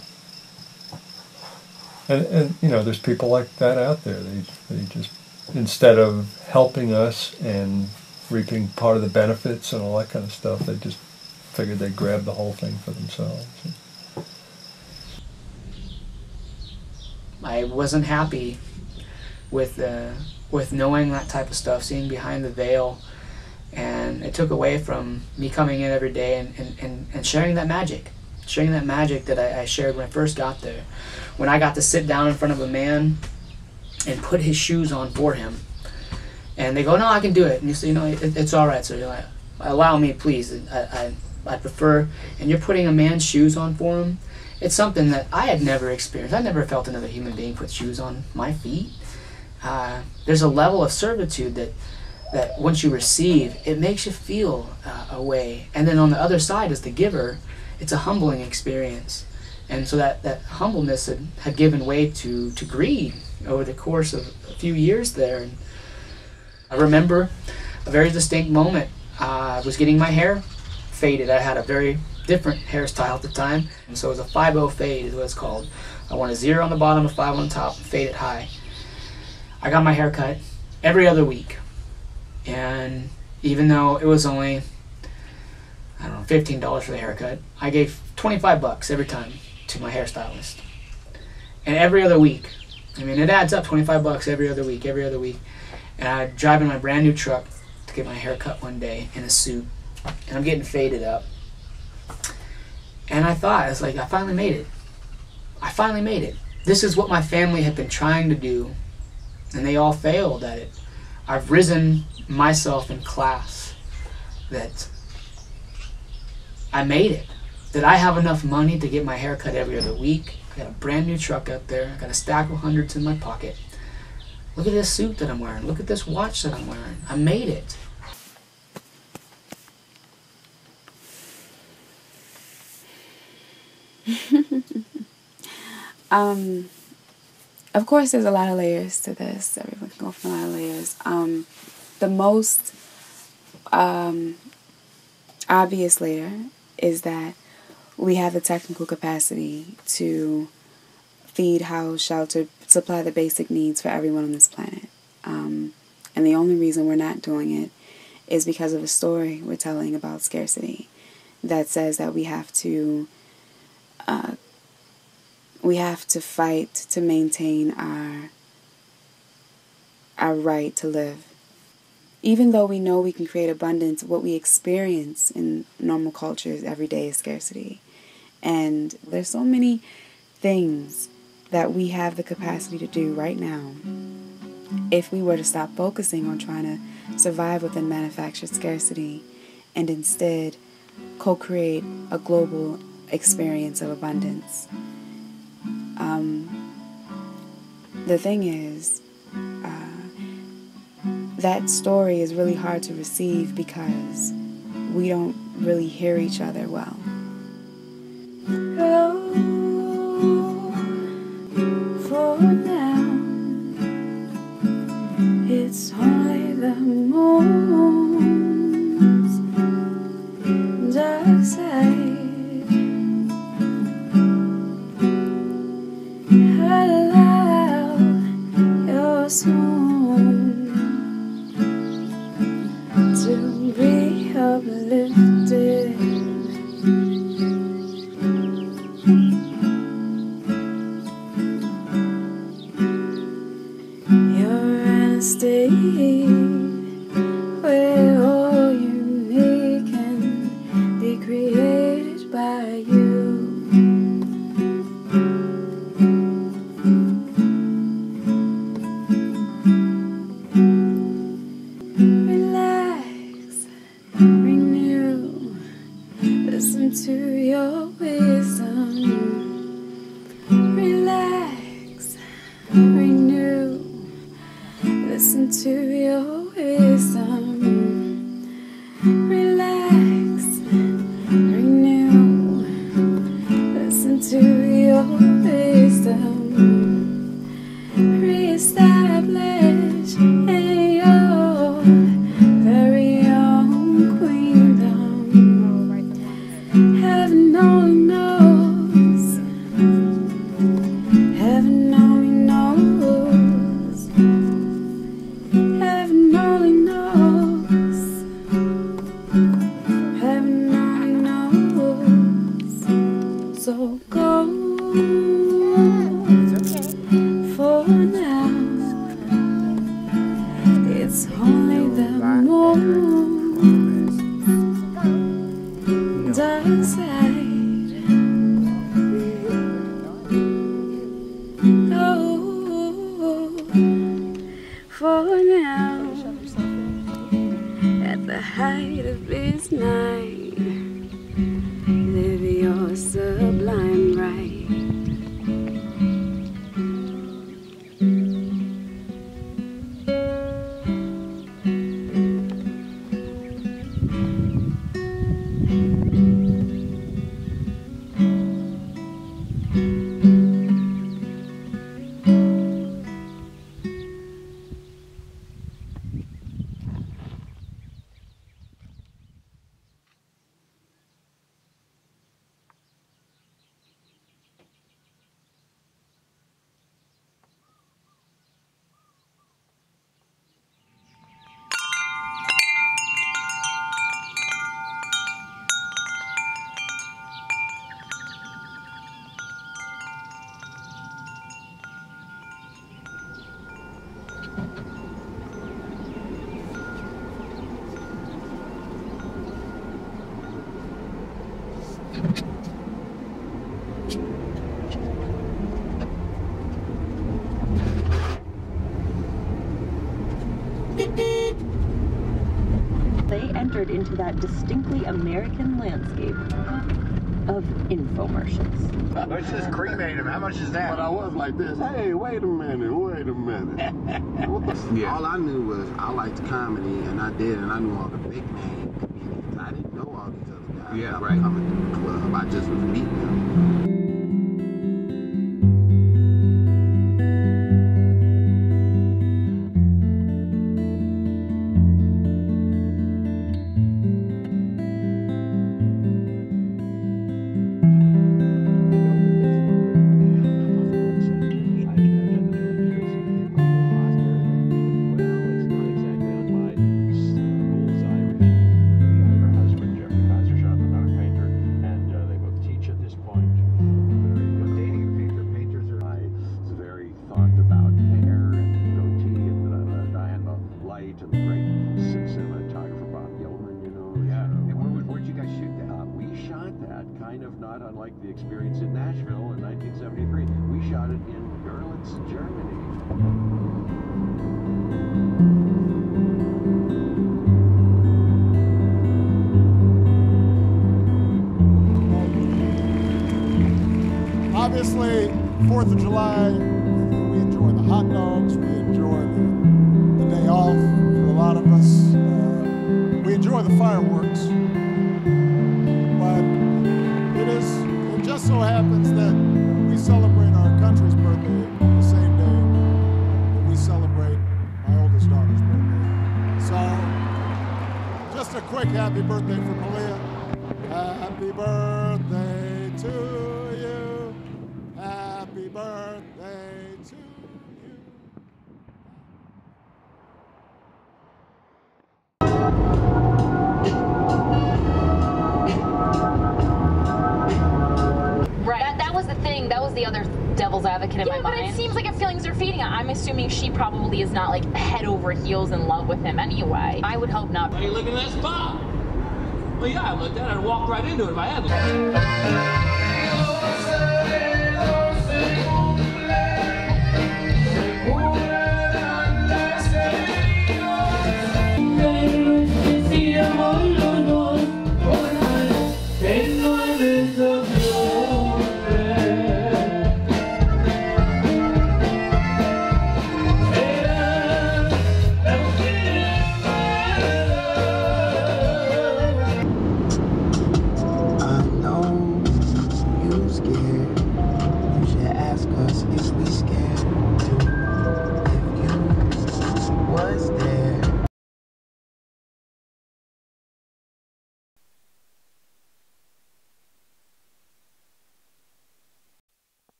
and you know, there's people like that out there. They just, instead of helping us and reaping part of the benefits and all that kind of stuff, they just figured they'd grab the whole thing for themselves. I wasn't happy with knowing that type of stuff, seeing behind the veil, and it took away from me coming in every day and sharing that magic that I shared when I first got there. When I got to sit down in front of a man and put his shoes on for him, and they go, "No, I can do it." And you say, "You know, it's all right, sir. You're like, allow me, please. I prefer." And you're putting a man's shoes on for him. It's something that I had never experienced. I never felt another human being put shoes on my feet. There's a level of servitude that once you receive, it makes you feel a way. And then on the other side, as the giver, it's a humbling experience. And so that humbleness had given way to greed over the course of a few years there. And I remember a very distinct moment. I was getting my hair faded. I had a very different hairstyle at the time, and so it was a 5-0 fade is what it's called. I want a 0 on the bottom, a 5 on the top, and fade it high. I got my hair cut every other week, and even though it was only, I don't know, $15 for the haircut, I gave $25 every time to my hairstylist. And every other week, I mean, it adds up, $25 every other week, and I drive in my brand new truck to get my hair cut one day in a suit, and I'm getting faded up. And I thought, it's like, I finally made it. I finally made it. This is what my family had been trying to do, and they all failed at it. I've risen myself in class, that I made it. That I have enough money to get my hair cut every other week. I got a brand new truck out there. I got a stack of hundreds in my pocket. Look at this suit that I'm wearing. Look at this watch that I'm wearing. I made it. Of course, there's a lot of layers to this. Everyone can go from a lot of layers. The most obvious layer is that we have the technical capacity to feed, house, shelter, supply the basic needs for everyone on this planet. And the only reason we're not doing it is because of a story we're telling about scarcity that says that we have to fight to maintain our right to live. Even though we know we can create abundance, what we experience in normal cultures every day is scarcity. And there's so many things that we have the capacity to do right now if we were to stop focusing on trying to survive within manufactured scarcity and instead co-create a global experience of abundance. The thing is, that story is really hard to receive because we don't really hear each other well. For now, it's only the moon's dark side. Allow your swoon to be uplifted. to your wisdom. Relax, renew. Listen to your wisdom. Relax, renew. Listen to your wisdom. Reestablish in your very own queendom. Heaven only knows. Heaven only knows. Heaven only knows. Heaven only knows. So go for now. It's only the moon's dark side. Go for now. At the height of this night, live your sublime right. They entered into that distinctly American landscape of infomercials. Let's just cremate him. How much is that? But I was like this. Hey, wait a minute. Yeah. All I knew was I liked comedy, and I did, and I knew all the big name comedians. I didn't know all these other guys. Yeah, that were right. coming through the club. I just was meeting them. Unlike the experience in Nashville in 1973. We shot it in Görlitz, Germany. Obviously, 4th of July, we enjoy the hot dogs, we enjoy the day off for a lot of us. We enjoy the fireworks, but it just so happens that we celebrate our country's birthday the same day that we celebrate my oldest daughter's birthday. So, just a quick happy birthday for Malia. Happy birthday to you. Happy birthday to you. Right. That was the thing. That was the other devil's advocate in my mind. Yeah, but it seems like if feelings are feeding. I'm assuming she probably is not like head over heels in love with him anyway. I would hope not. Are you looking at that spot? Well, yeah, I looked at it and walked right into it if I had to.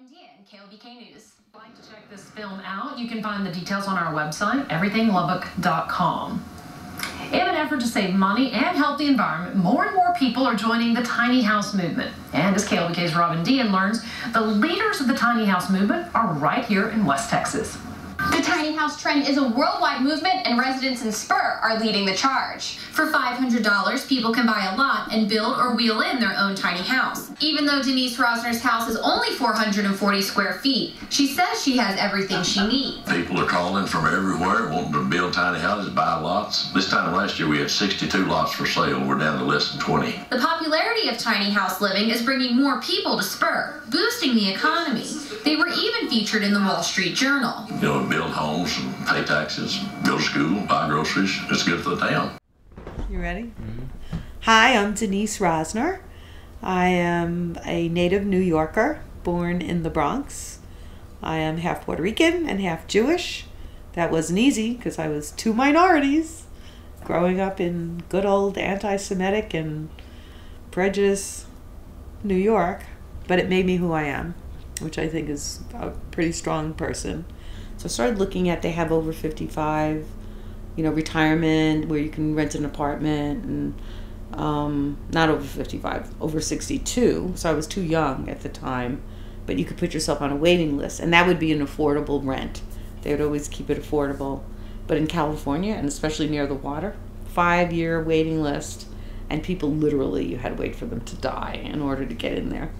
and KLBK News. If you'd like to check this film out, you can find the details on our website, everythinglubbock.com. In an effort to save money and help the environment, more and more people are joining the tiny house movement. And as KLBK's Robin Dean learns, the leaders of the tiny house movement are right here in West Texas. The tiny house trend is a worldwide movement, and residents in Spur are leading the charge. For $500, people can buy a lot and build or wheel in their own tiny house. Even though Denise Rosner's house is only 440 square feet, she says she has everything she needs. People are calling from everywhere wanting to build tiny houses, buy lots. This time last year we had 62 lots for sale. We're down to less than 20. The popularity of tiny house living is bringing more people to Spur, boosting the economy. They were even featured in the Wall Street Journal. You know, build homes and pay taxes, go to school, buy groceries. It's good for the town. You ready? Mm-hmm. Hi, I'm Denise Rosner. I am a native New Yorker, born in the Bronx. I am half Puerto Rican and half Jewish. That wasn't easy because I was two minorities growing up in good old anti-Semitic and prejudice New York, but it made me who I am, which I think is a pretty strong person. So I started looking at, they have over 55, you know, retirement where you can rent an apartment, and not over 55, over 62. So I was too young at the time, but you could put yourself on a waiting list, and that would be an affordable rent. They would always keep it affordable. But in California, and especially near the water, 5-year waiting list, and people literally, you had to wait for them to die in order to get in there.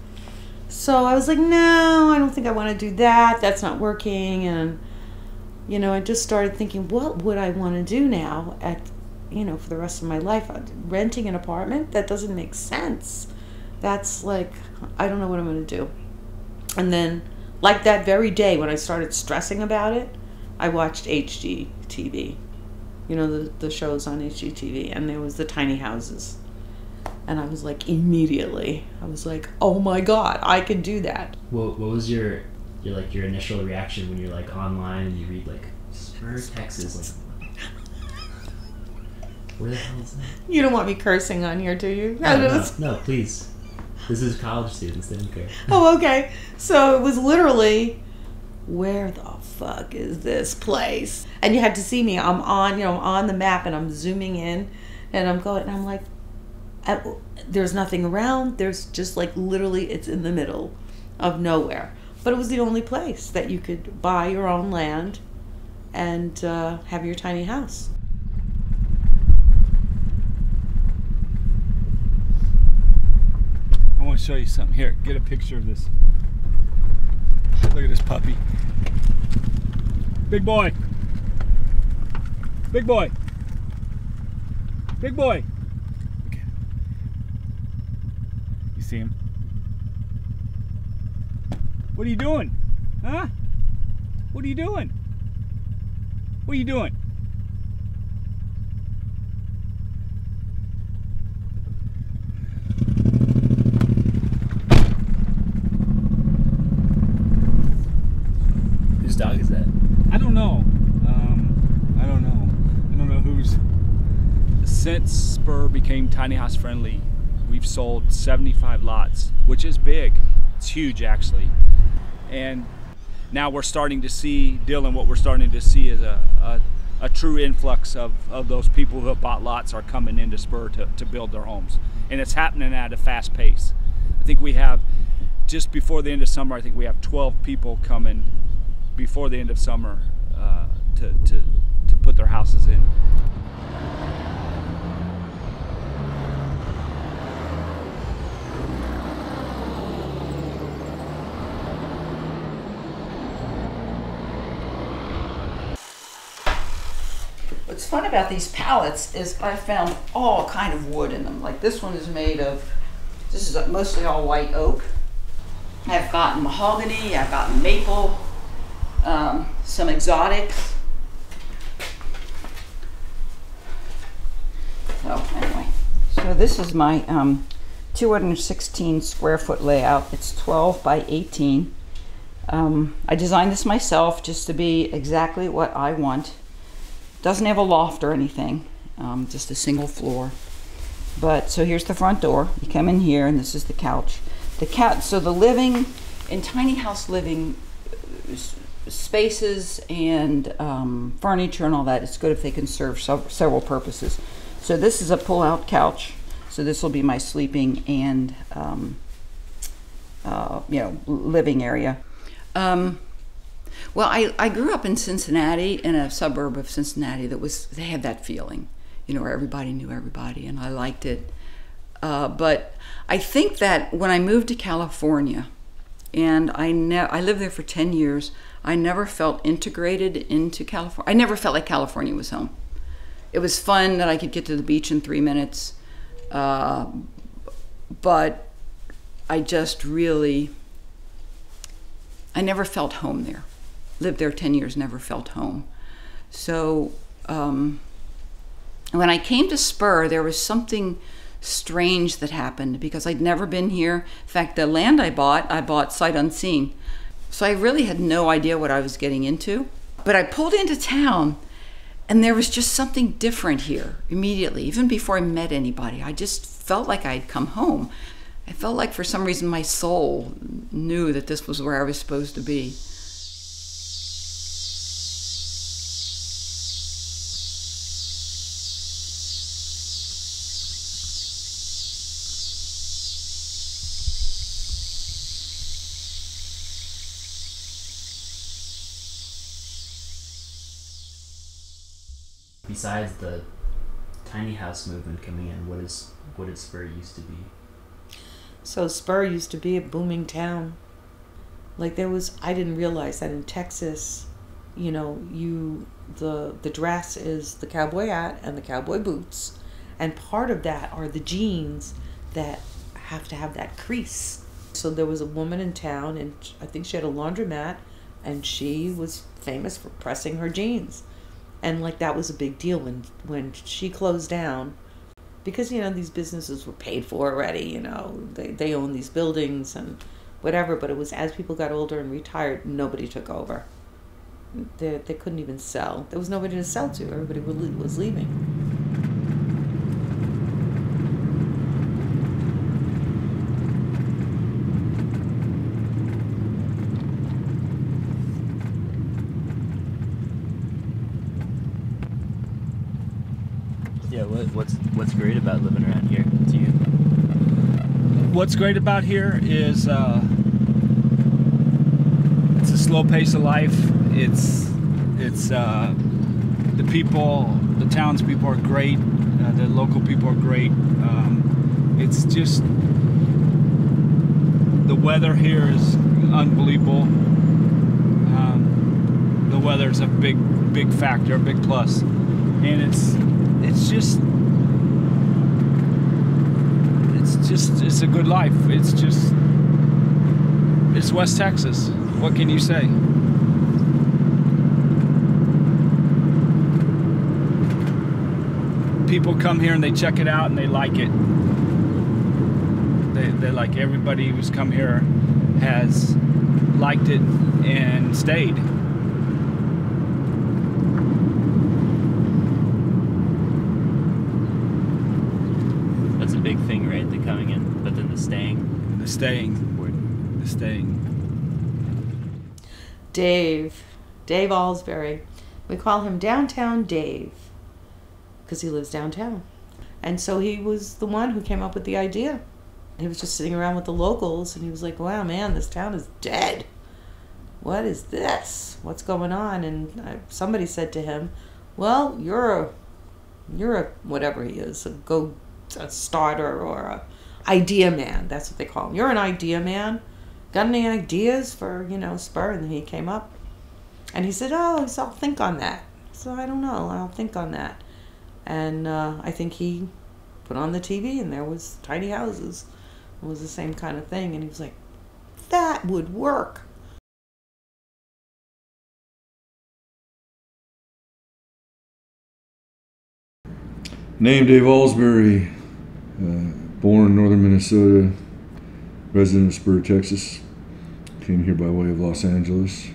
So I was like, no, I don't think I want to do that. That's not working. And, you know, I just started thinking, what would I want to do now at, you know, for the rest of my life? Renting an apartment? That doesn't make sense. That's like, I don't know what I'm going to do. And then, like that very day when I started stressing about it, I watched HGTV. You know, the shows on HGTV, and there was the tiny houses. And I was like, immediately, I was like, oh my God, I can do that. What was your initial reaction when you're like online and you read like Spur, Texas, like where the hell is that? You don't want me cursing on here, do you? No, please. This is college students, they don't care. Oh, okay. So it was literally, where the fuck is this place? And you had to see me. I'm on the map and I'm zooming in and I'm going, and I'm like, there's nothing around. There's just like literally, it's in the middle of nowhere. But it was the only place that you could buy your own land and have your tiny house. I want to show you something. Here, get a picture of this. Look at this puppy. Big boy. Big boy. Big boy. Look at him. You see him? What are you doing? Huh? What are you doing? What are you doing? Whose dog is that? I don't know. I don't know. I don't know whose. Since Spur became tiny house friendly, we've sold 75 lots, which is big. It's huge, actually. And now we're starting to see, Dylan, what we're starting to see is a true influx of those people who have bought lots are coming into Spur to build their homes. And it's happening at a fast pace. I think we have, just before the end of summer, I think we have 12 people coming before the end of summer to put their houses in. What's fun about these pallets is I found all kind of wood in them. Like this one is made of, this is mostly all white oak. I've gotten mahogany, I've gotten maple, some exotics. So anyway, so this is my 216 square foot layout. It's 12 by 18. I designed this myself just to be exactly what I want. Doesn't have a loft or anything, just a single floor. But so here's the front door. You come in here, and this is the couch. So the living in tiny house living, spaces and furniture and all that, it's good if they can serve several purposes. So this is a pull-out couch. So this will be my sleeping and living area. Well, I grew up in Cincinnati, in a suburb of Cincinnati they had that feeling, where everybody knew everybody, and I liked it. But I think that when I moved to California, and I lived there for 10 years, I never felt integrated into California. I never felt like California was home. It was fun that I could get to the beach in 3 minutes, but I just really, I never felt home there. Lived there 10 years, never felt home. So when I came to Spur, there was something strange that happened because I'd never been here. In fact, the land I bought sight unseen. So I really had no idea what I was getting into. But I pulled into town and there was just something different here immediately, even before I met anybody. I just felt like I'd come home. I felt like for some reason my soul knew that this was where I was supposed to be. Besides the tiny house movement coming in, what did Spur used to be? So Spur used to be a booming town. Like I didn't realize that in Texas, the dress is the cowboy hat and the cowboy boots, and part of that are the jeans that have to have that crease. So there was a woman in town, and I think she had a laundromat, and she was famous for pressing her jeans. And that was a big deal when she closed down, because these businesses were paid for already. They own these buildings and whatever. But it was as people got older and retired, nobody took over. They couldn't even sell. There was nobody to sell to. Everybody was leaving. Yeah, what's great about living around here to you? What's great about here is it's a slow pace of life. It's the people, the townspeople are great. The local people are great. It's just the weather here is unbelievable. The weather is a big factor, a big plus, and it's a good life. It's West Texas. What can you say? People come here and they check it out and they like it. They like, everybody who's come here has liked it and stayed. That's a big thing, right? The coming in, but then the staying. The staying. Dave Alsbury. We call him Downtown Dave because he lives downtown. And so he was the one who came up with the idea. He was just sitting around with the locals and he was like, wow, man, this town is dead. What is this? What's going on? And somebody said to him, well, you're a whatever he is, a starter or a idea man. That's what they call him. You're an idea man. Got any ideas for, Spur? And then he came up and he said, I'll think on that. So I don't know. I'll think on that. And I think he put on the TV and there was tiny houses. It was the same kind of thing. And he was like, that would work. Name Dave Alsbury, born in northern Minnesota, resident of Spur, Texas. Came here by way of Los Angeles.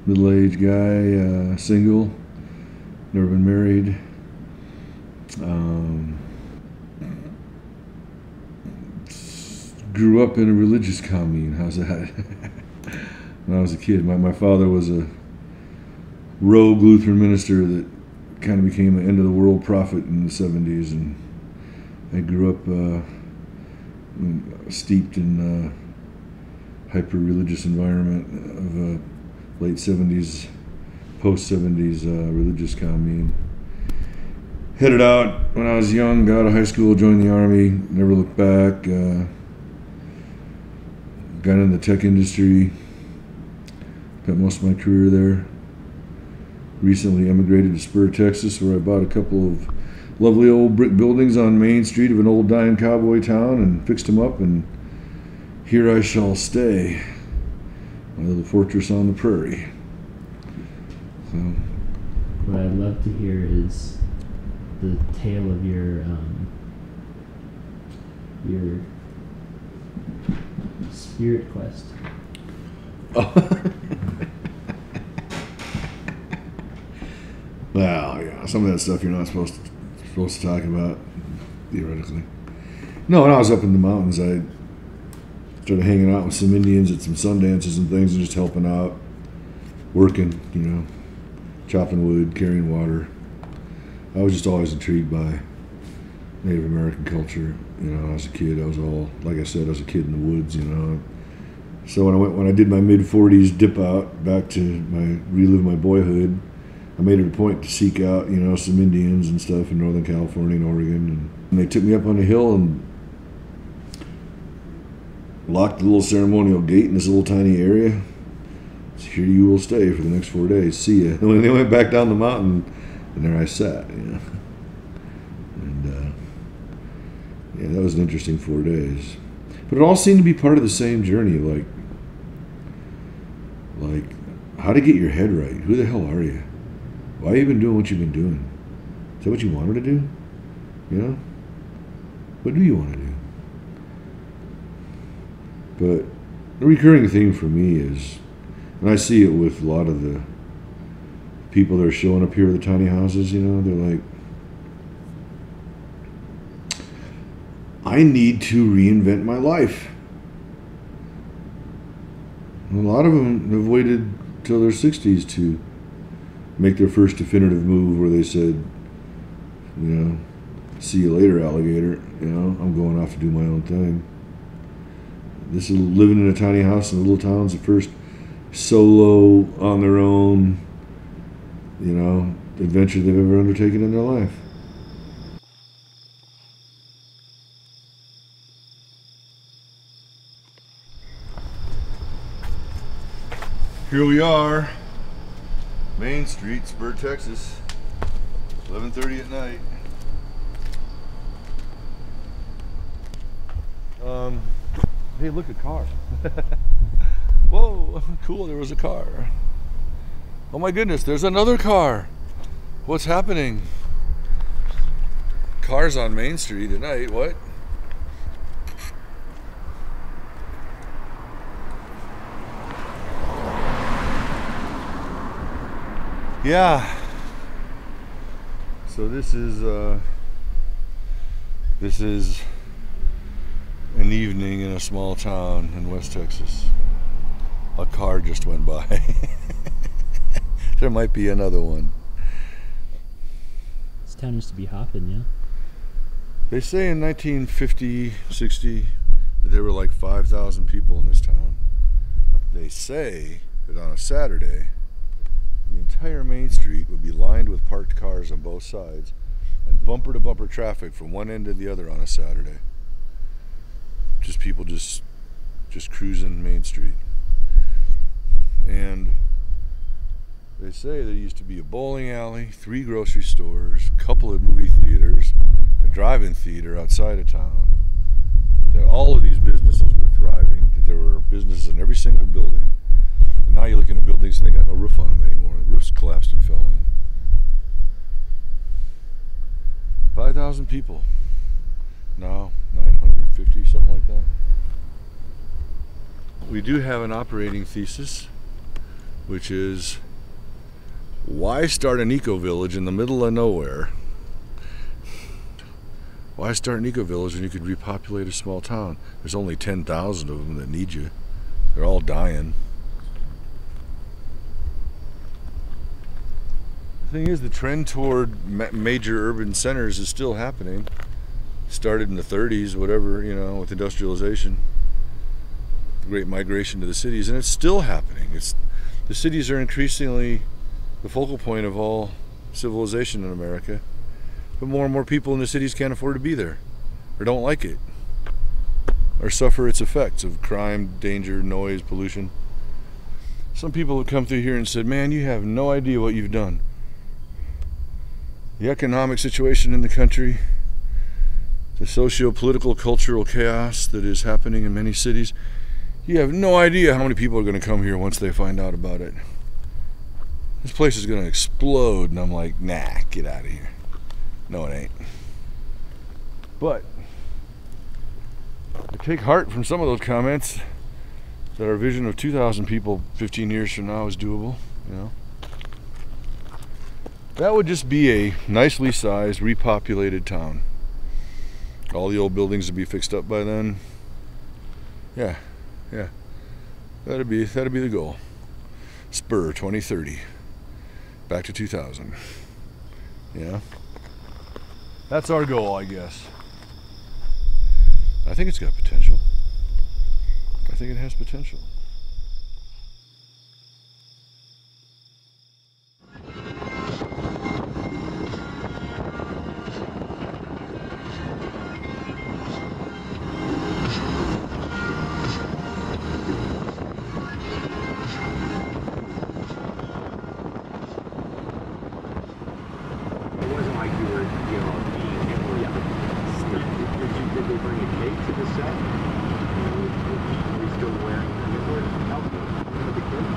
Middle-aged guy, single, never been married. Grew up in a religious commune. How's that? when I was a kid. My father was a rogue Lutheran minister that kind of became an end-of-the-world prophet in the 70s, and I grew up steeped in hyper-religious environment of late 70s, post-70s religious commune. Headed out when I was young, got out of high school, joined the Army, never looked back, got in the tech industry, got most of my career there. Recently emigrated to Spur, Texas, where I bought a couple of lovely old brick buildings on Main Street of an old dying cowboy town and fixed them up, and here I shall stay, my little fortress on the prairie. So, what I'd love to hear is the tale of your spirit quest. Well, yeah, some of that stuff you're not supposed to talk about, theoretically. No, when I was up in the mountains, I started hanging out with some Indians at some sun dances and things, and just helping out, working, you know, chopping wood, carrying water. I was just always intrigued by Native American culture. You know, when I was a kid, I was all, like I said, I was a kid in the woods, you know. So when I did my mid-40s dip out back to relive my boyhood, I made it a point to seek out, you know, some Indians and stuff in Northern California and Oregon, and they took me up on the hill and locked the little ceremonial gate in this little tiny area. So here you will stay for the next 4 days. See ya. And when they went back down the mountain, and there I sat, you know. And yeah, that was an interesting 4 days. But it all seemed to be part of the same journey, like how to get your head right. Who the hell are you? Why have you been doing what you've been doing? Is that what you wanted to do? You know? What do you want to do? But the recurring theme for me is, and I see it with a lot of the people that are showing up here with the tiny houses, you know, they're like, I need to reinvent my life. And a lot of them have waited till their 60s to make their first definitive move where they said, you know, see you later, alligator. You know, I'm going off to do my own thing. This is living in a tiny house in a little town's the first solo, on their own, you know, adventure they've ever undertaken in their life. Here we are, Main Street, Spur, Texas, 11:30 at night. Hey, look, a car. Whoa, cool, there was a car. Oh my goodness, there's another car. What's happening? Cars on Main Street at night, what? Yeah. So this is an evening in a small town in West Texas. A car just went by. There might be another one. This town used to be hopping, yeah? They say in 1950, 60, that there were like 5,000 people in this town. They say that on a Saturday, the entire Main Street would be lined with parked cars on both sides and bumper-to-bumper traffic from one end to the other on a Saturday. Just people just cruising Main Street. And they say there used to be a bowling alley, 3 grocery stores, a couple of movie theaters, a drive-in theater outside of town. That all of these businesses were thriving, that there were businesses in every single building. And now you're looking at buildings and they got no roof on them anymore. The roofs collapsed and fell in. 5,000 people. Now 950, something like that. We do have an operating thesis, which is, why start an eco-village in the middle of nowhere? Why start an eco-village when you could repopulate a small town? There's only 10,000 of them that need you. They're all dying. thing is, the trend toward major urban centers is still happening. Started in the 30s, whatever, you know, with industrialization, the great migration to the cities, and it's still happening. The cities are increasingly the focal point of all civilization in America, but more and more people in the cities can't afford to be there, or don't like it, or suffer its effects of crime, danger, noise, pollution. Some people have come through here and said, man, you have no idea what you've done. The economic situation in the country, the socio-political, cultural chaos that is happening in many cities, you have no idea how many people are going to come here once they find out about it. This place is going to explode. And I'm like, nah, get out of here. No, it ain't. But I take heart from some of those comments that our vision of 2,000 people 15 years from now is doable, you know. That would just be a nicely sized, repopulated town. All the old buildings would be fixed up by then. Yeah. That'd be the goal. Spur 2030. Back to 2000. Yeah. That's our goal, I guess. I think it's got potential. I think it has potential. It wasn't like you were, you know, being hit or did they bring a cake to the set? Were you still wearing the outfit for the cake?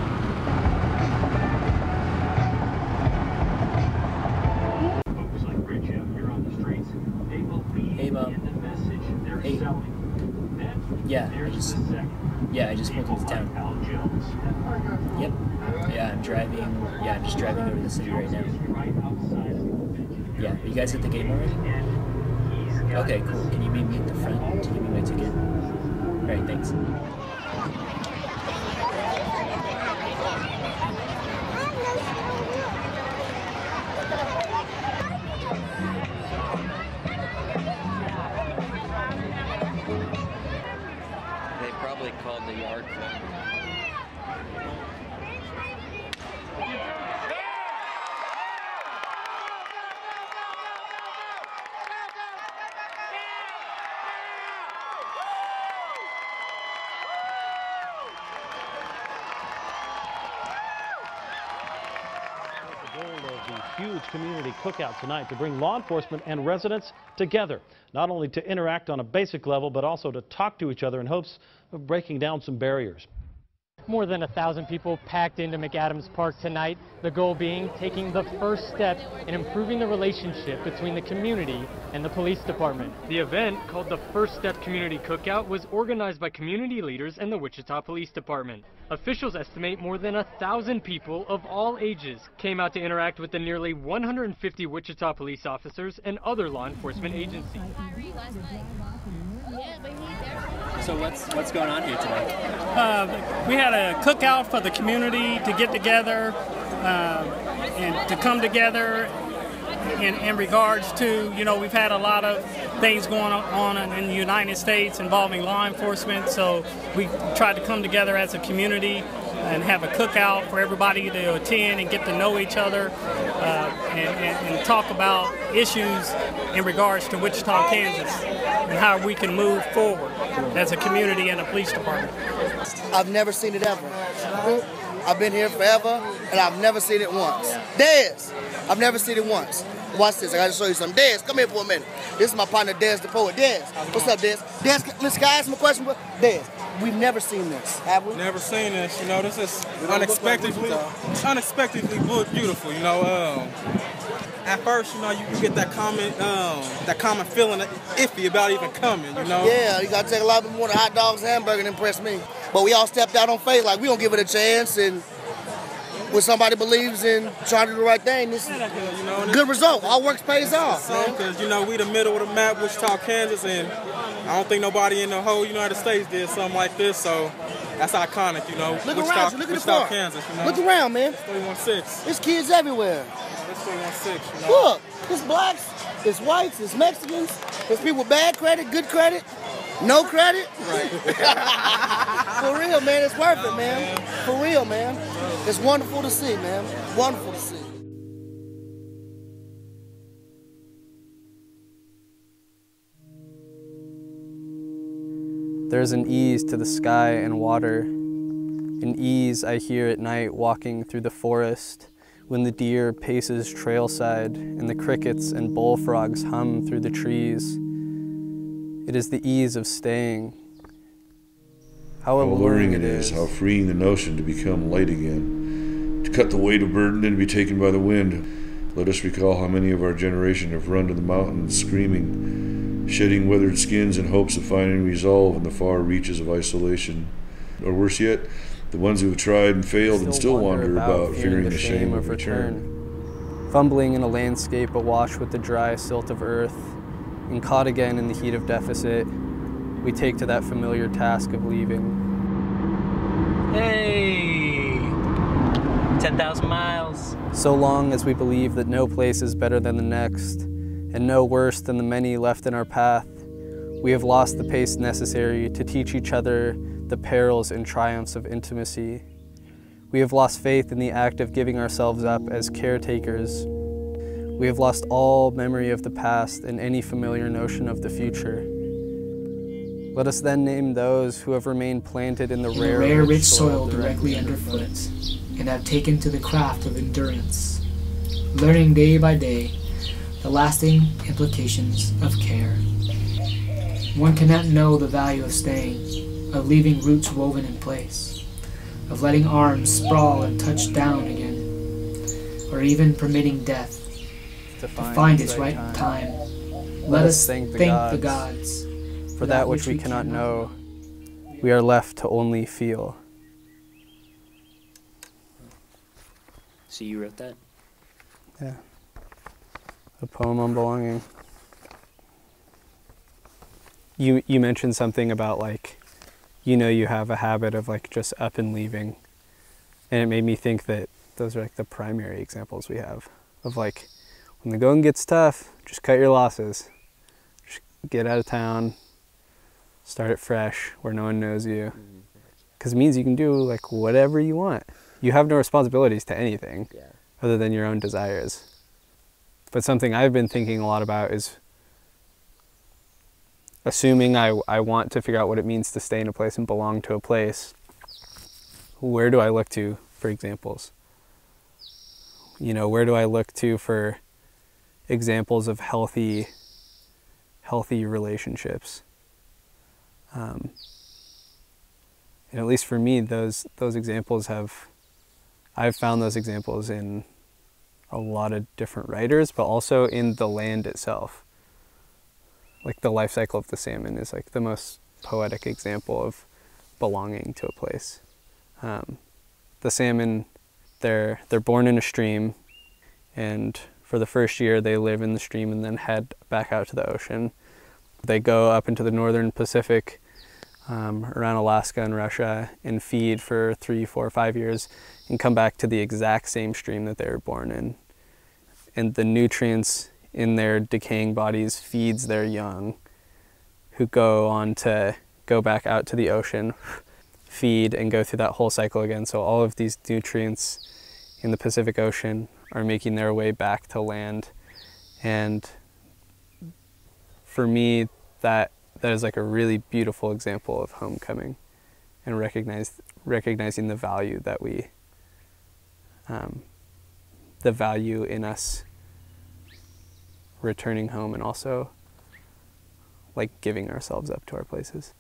Folks like Rich out here on the streets, they believe in the message they're selling. I just pulled into town. Yep. I'm just driving over the city right now. Yeah, are you guys at the game already? Okay, cool. Can you meet me at the front to give me my ticket? Alright, thanks. They probably called the yard club. Huge community cookout tonight to bring law enforcement and residents together, not only to interact on a basic level, but also to talk to each other in hopes of breaking down some barriers. More than 1,000 people packed into McAdams Park tonight, the goal being taking the first step in improving the relationship between the community and the police department. The event, called the First Step Community Cookout, was organized by community leaders and the Wichita Police Department. Officials estimate more than 1,000 people of all ages came out to interact with the nearly 150 Wichita police officers and other law enforcement agencies. So what's going on here tonight? We had a cookout for the community to get together and to come together in regards to, you know, we've had a lot of things going on in the United States involving law enforcement, so we tried to come together as a community and have a cookout for everybody to attend and get to know each other and talk about issues in regards to Wichita, Kansas, and how we can move forward as a community and a police department. I've never seen it ever. I've been here forever, and I've never seen it once. Dez, I've never seen it once. Watch this, I gotta show you something. Dez, come here for a minute. This is my partner, Dez the Poet. Dez, what's up, Dez? Dez, listen, can I ask him a question? Dez, we've never seen this, have we? Never seen this, you know, this is unexpectedly beautiful, you know. At first, you know, you get that common feeling iffy about even coming, you know. Yeah, you gotta take a lot more than hot dogs and hamburger to impress me. But we all stepped out on faith, like we don't give it a chance, and when somebody believes in trying to do the right thing, this is a good result. All work pays off. Because, you know, we the middle of the map, Wichita, Kansas, and I don't think nobody in the whole United States did something like this, so That's iconic, you know. Look around you, look at the farm. Kansas, you know. Look around, man. It's 316. There's kids everywhere. It's 316, you know. Look, there's blacks, there's whites, there's Mexicans, there's people with bad credit, good credit, no credit. Right. For real, man, it's worth it, man. For real, man. It's wonderful to see, man. Wonderful to see. There's an ease to the sky and water, an ease I hear at night walking through the forest when the deer paces trailside and the crickets and bullfrogs hum through the trees. It is the ease of staying. How alluring it is, how freeing the notion to become light again, to cut the weight of burden and be taken by the wind. Let us recall how many of our generation have run to the mountains screaming, shedding weathered skins in hopes of finding resolve in the far reaches of isolation. Or worse yet, the ones who have tried and failed and still wander about fearing the shame of return. Fumbling in a landscape awash with the dry silt of earth, and caught again in the heat of deficit, we take to that familiar task of leaving. Hey! 10,000 miles. So long as we believe that no place is better than the next, and no worse than the many left in our path, we have lost the pace necessary to teach each other the perils and triumphs of intimacy. We have lost faith in the act of giving ourselves up as caretakers. We have lost all memory of the past and any familiar notion of the future. Let us then name those who have remained planted in the rare rich soil directly underfoot, and have taken to the craft of endurance, learning day by day the lasting implications of care. One cannot know the value of staying, of leaving roots woven in place, of letting arms sprawl and touch down again, or even permitting death to find its right time. Let us thank the gods for that which we cannot know. We are left to only feel. So you wrote that? Yeah. A poem on belonging. You mentioned something about like, you have a habit of like just up and leaving. And it made me think that those are like the primary examples we have of like, when the going gets tough, just cut your losses. Just get out of town, start it fresh where no one knows you. Because it means you can do like whatever you want. You have no responsibilities to anything other than your own desires. But something I've been thinking a lot about is assuming I want to figure out what it means to stay in a place and belong to a place. Where do I look to for examples? Where do I look to for examples of healthy relationships? And at least for me, those examples I've found those examples in a lot of different writers, but also in the land itself. Like the life cycle of the salmon is like the most poetic example of belonging to a place. The salmon, they're born in a stream, and for the first year they live in the stream and then head back out to the ocean. They go up into the northern Pacific, around Alaska and Russia, and feed for 3, 4, 5 years and come back to the exact same stream that they were born in. And the nutrients in their decaying bodies feeds their young, who go on to go back out to the ocean, feed, and go through that whole cycle again. So all of these nutrients in the Pacific Ocean are making their way back to land. And for me, that is like a really beautiful example of homecoming and recognizing the value that the value in us returning home, and also like giving ourselves up to our places.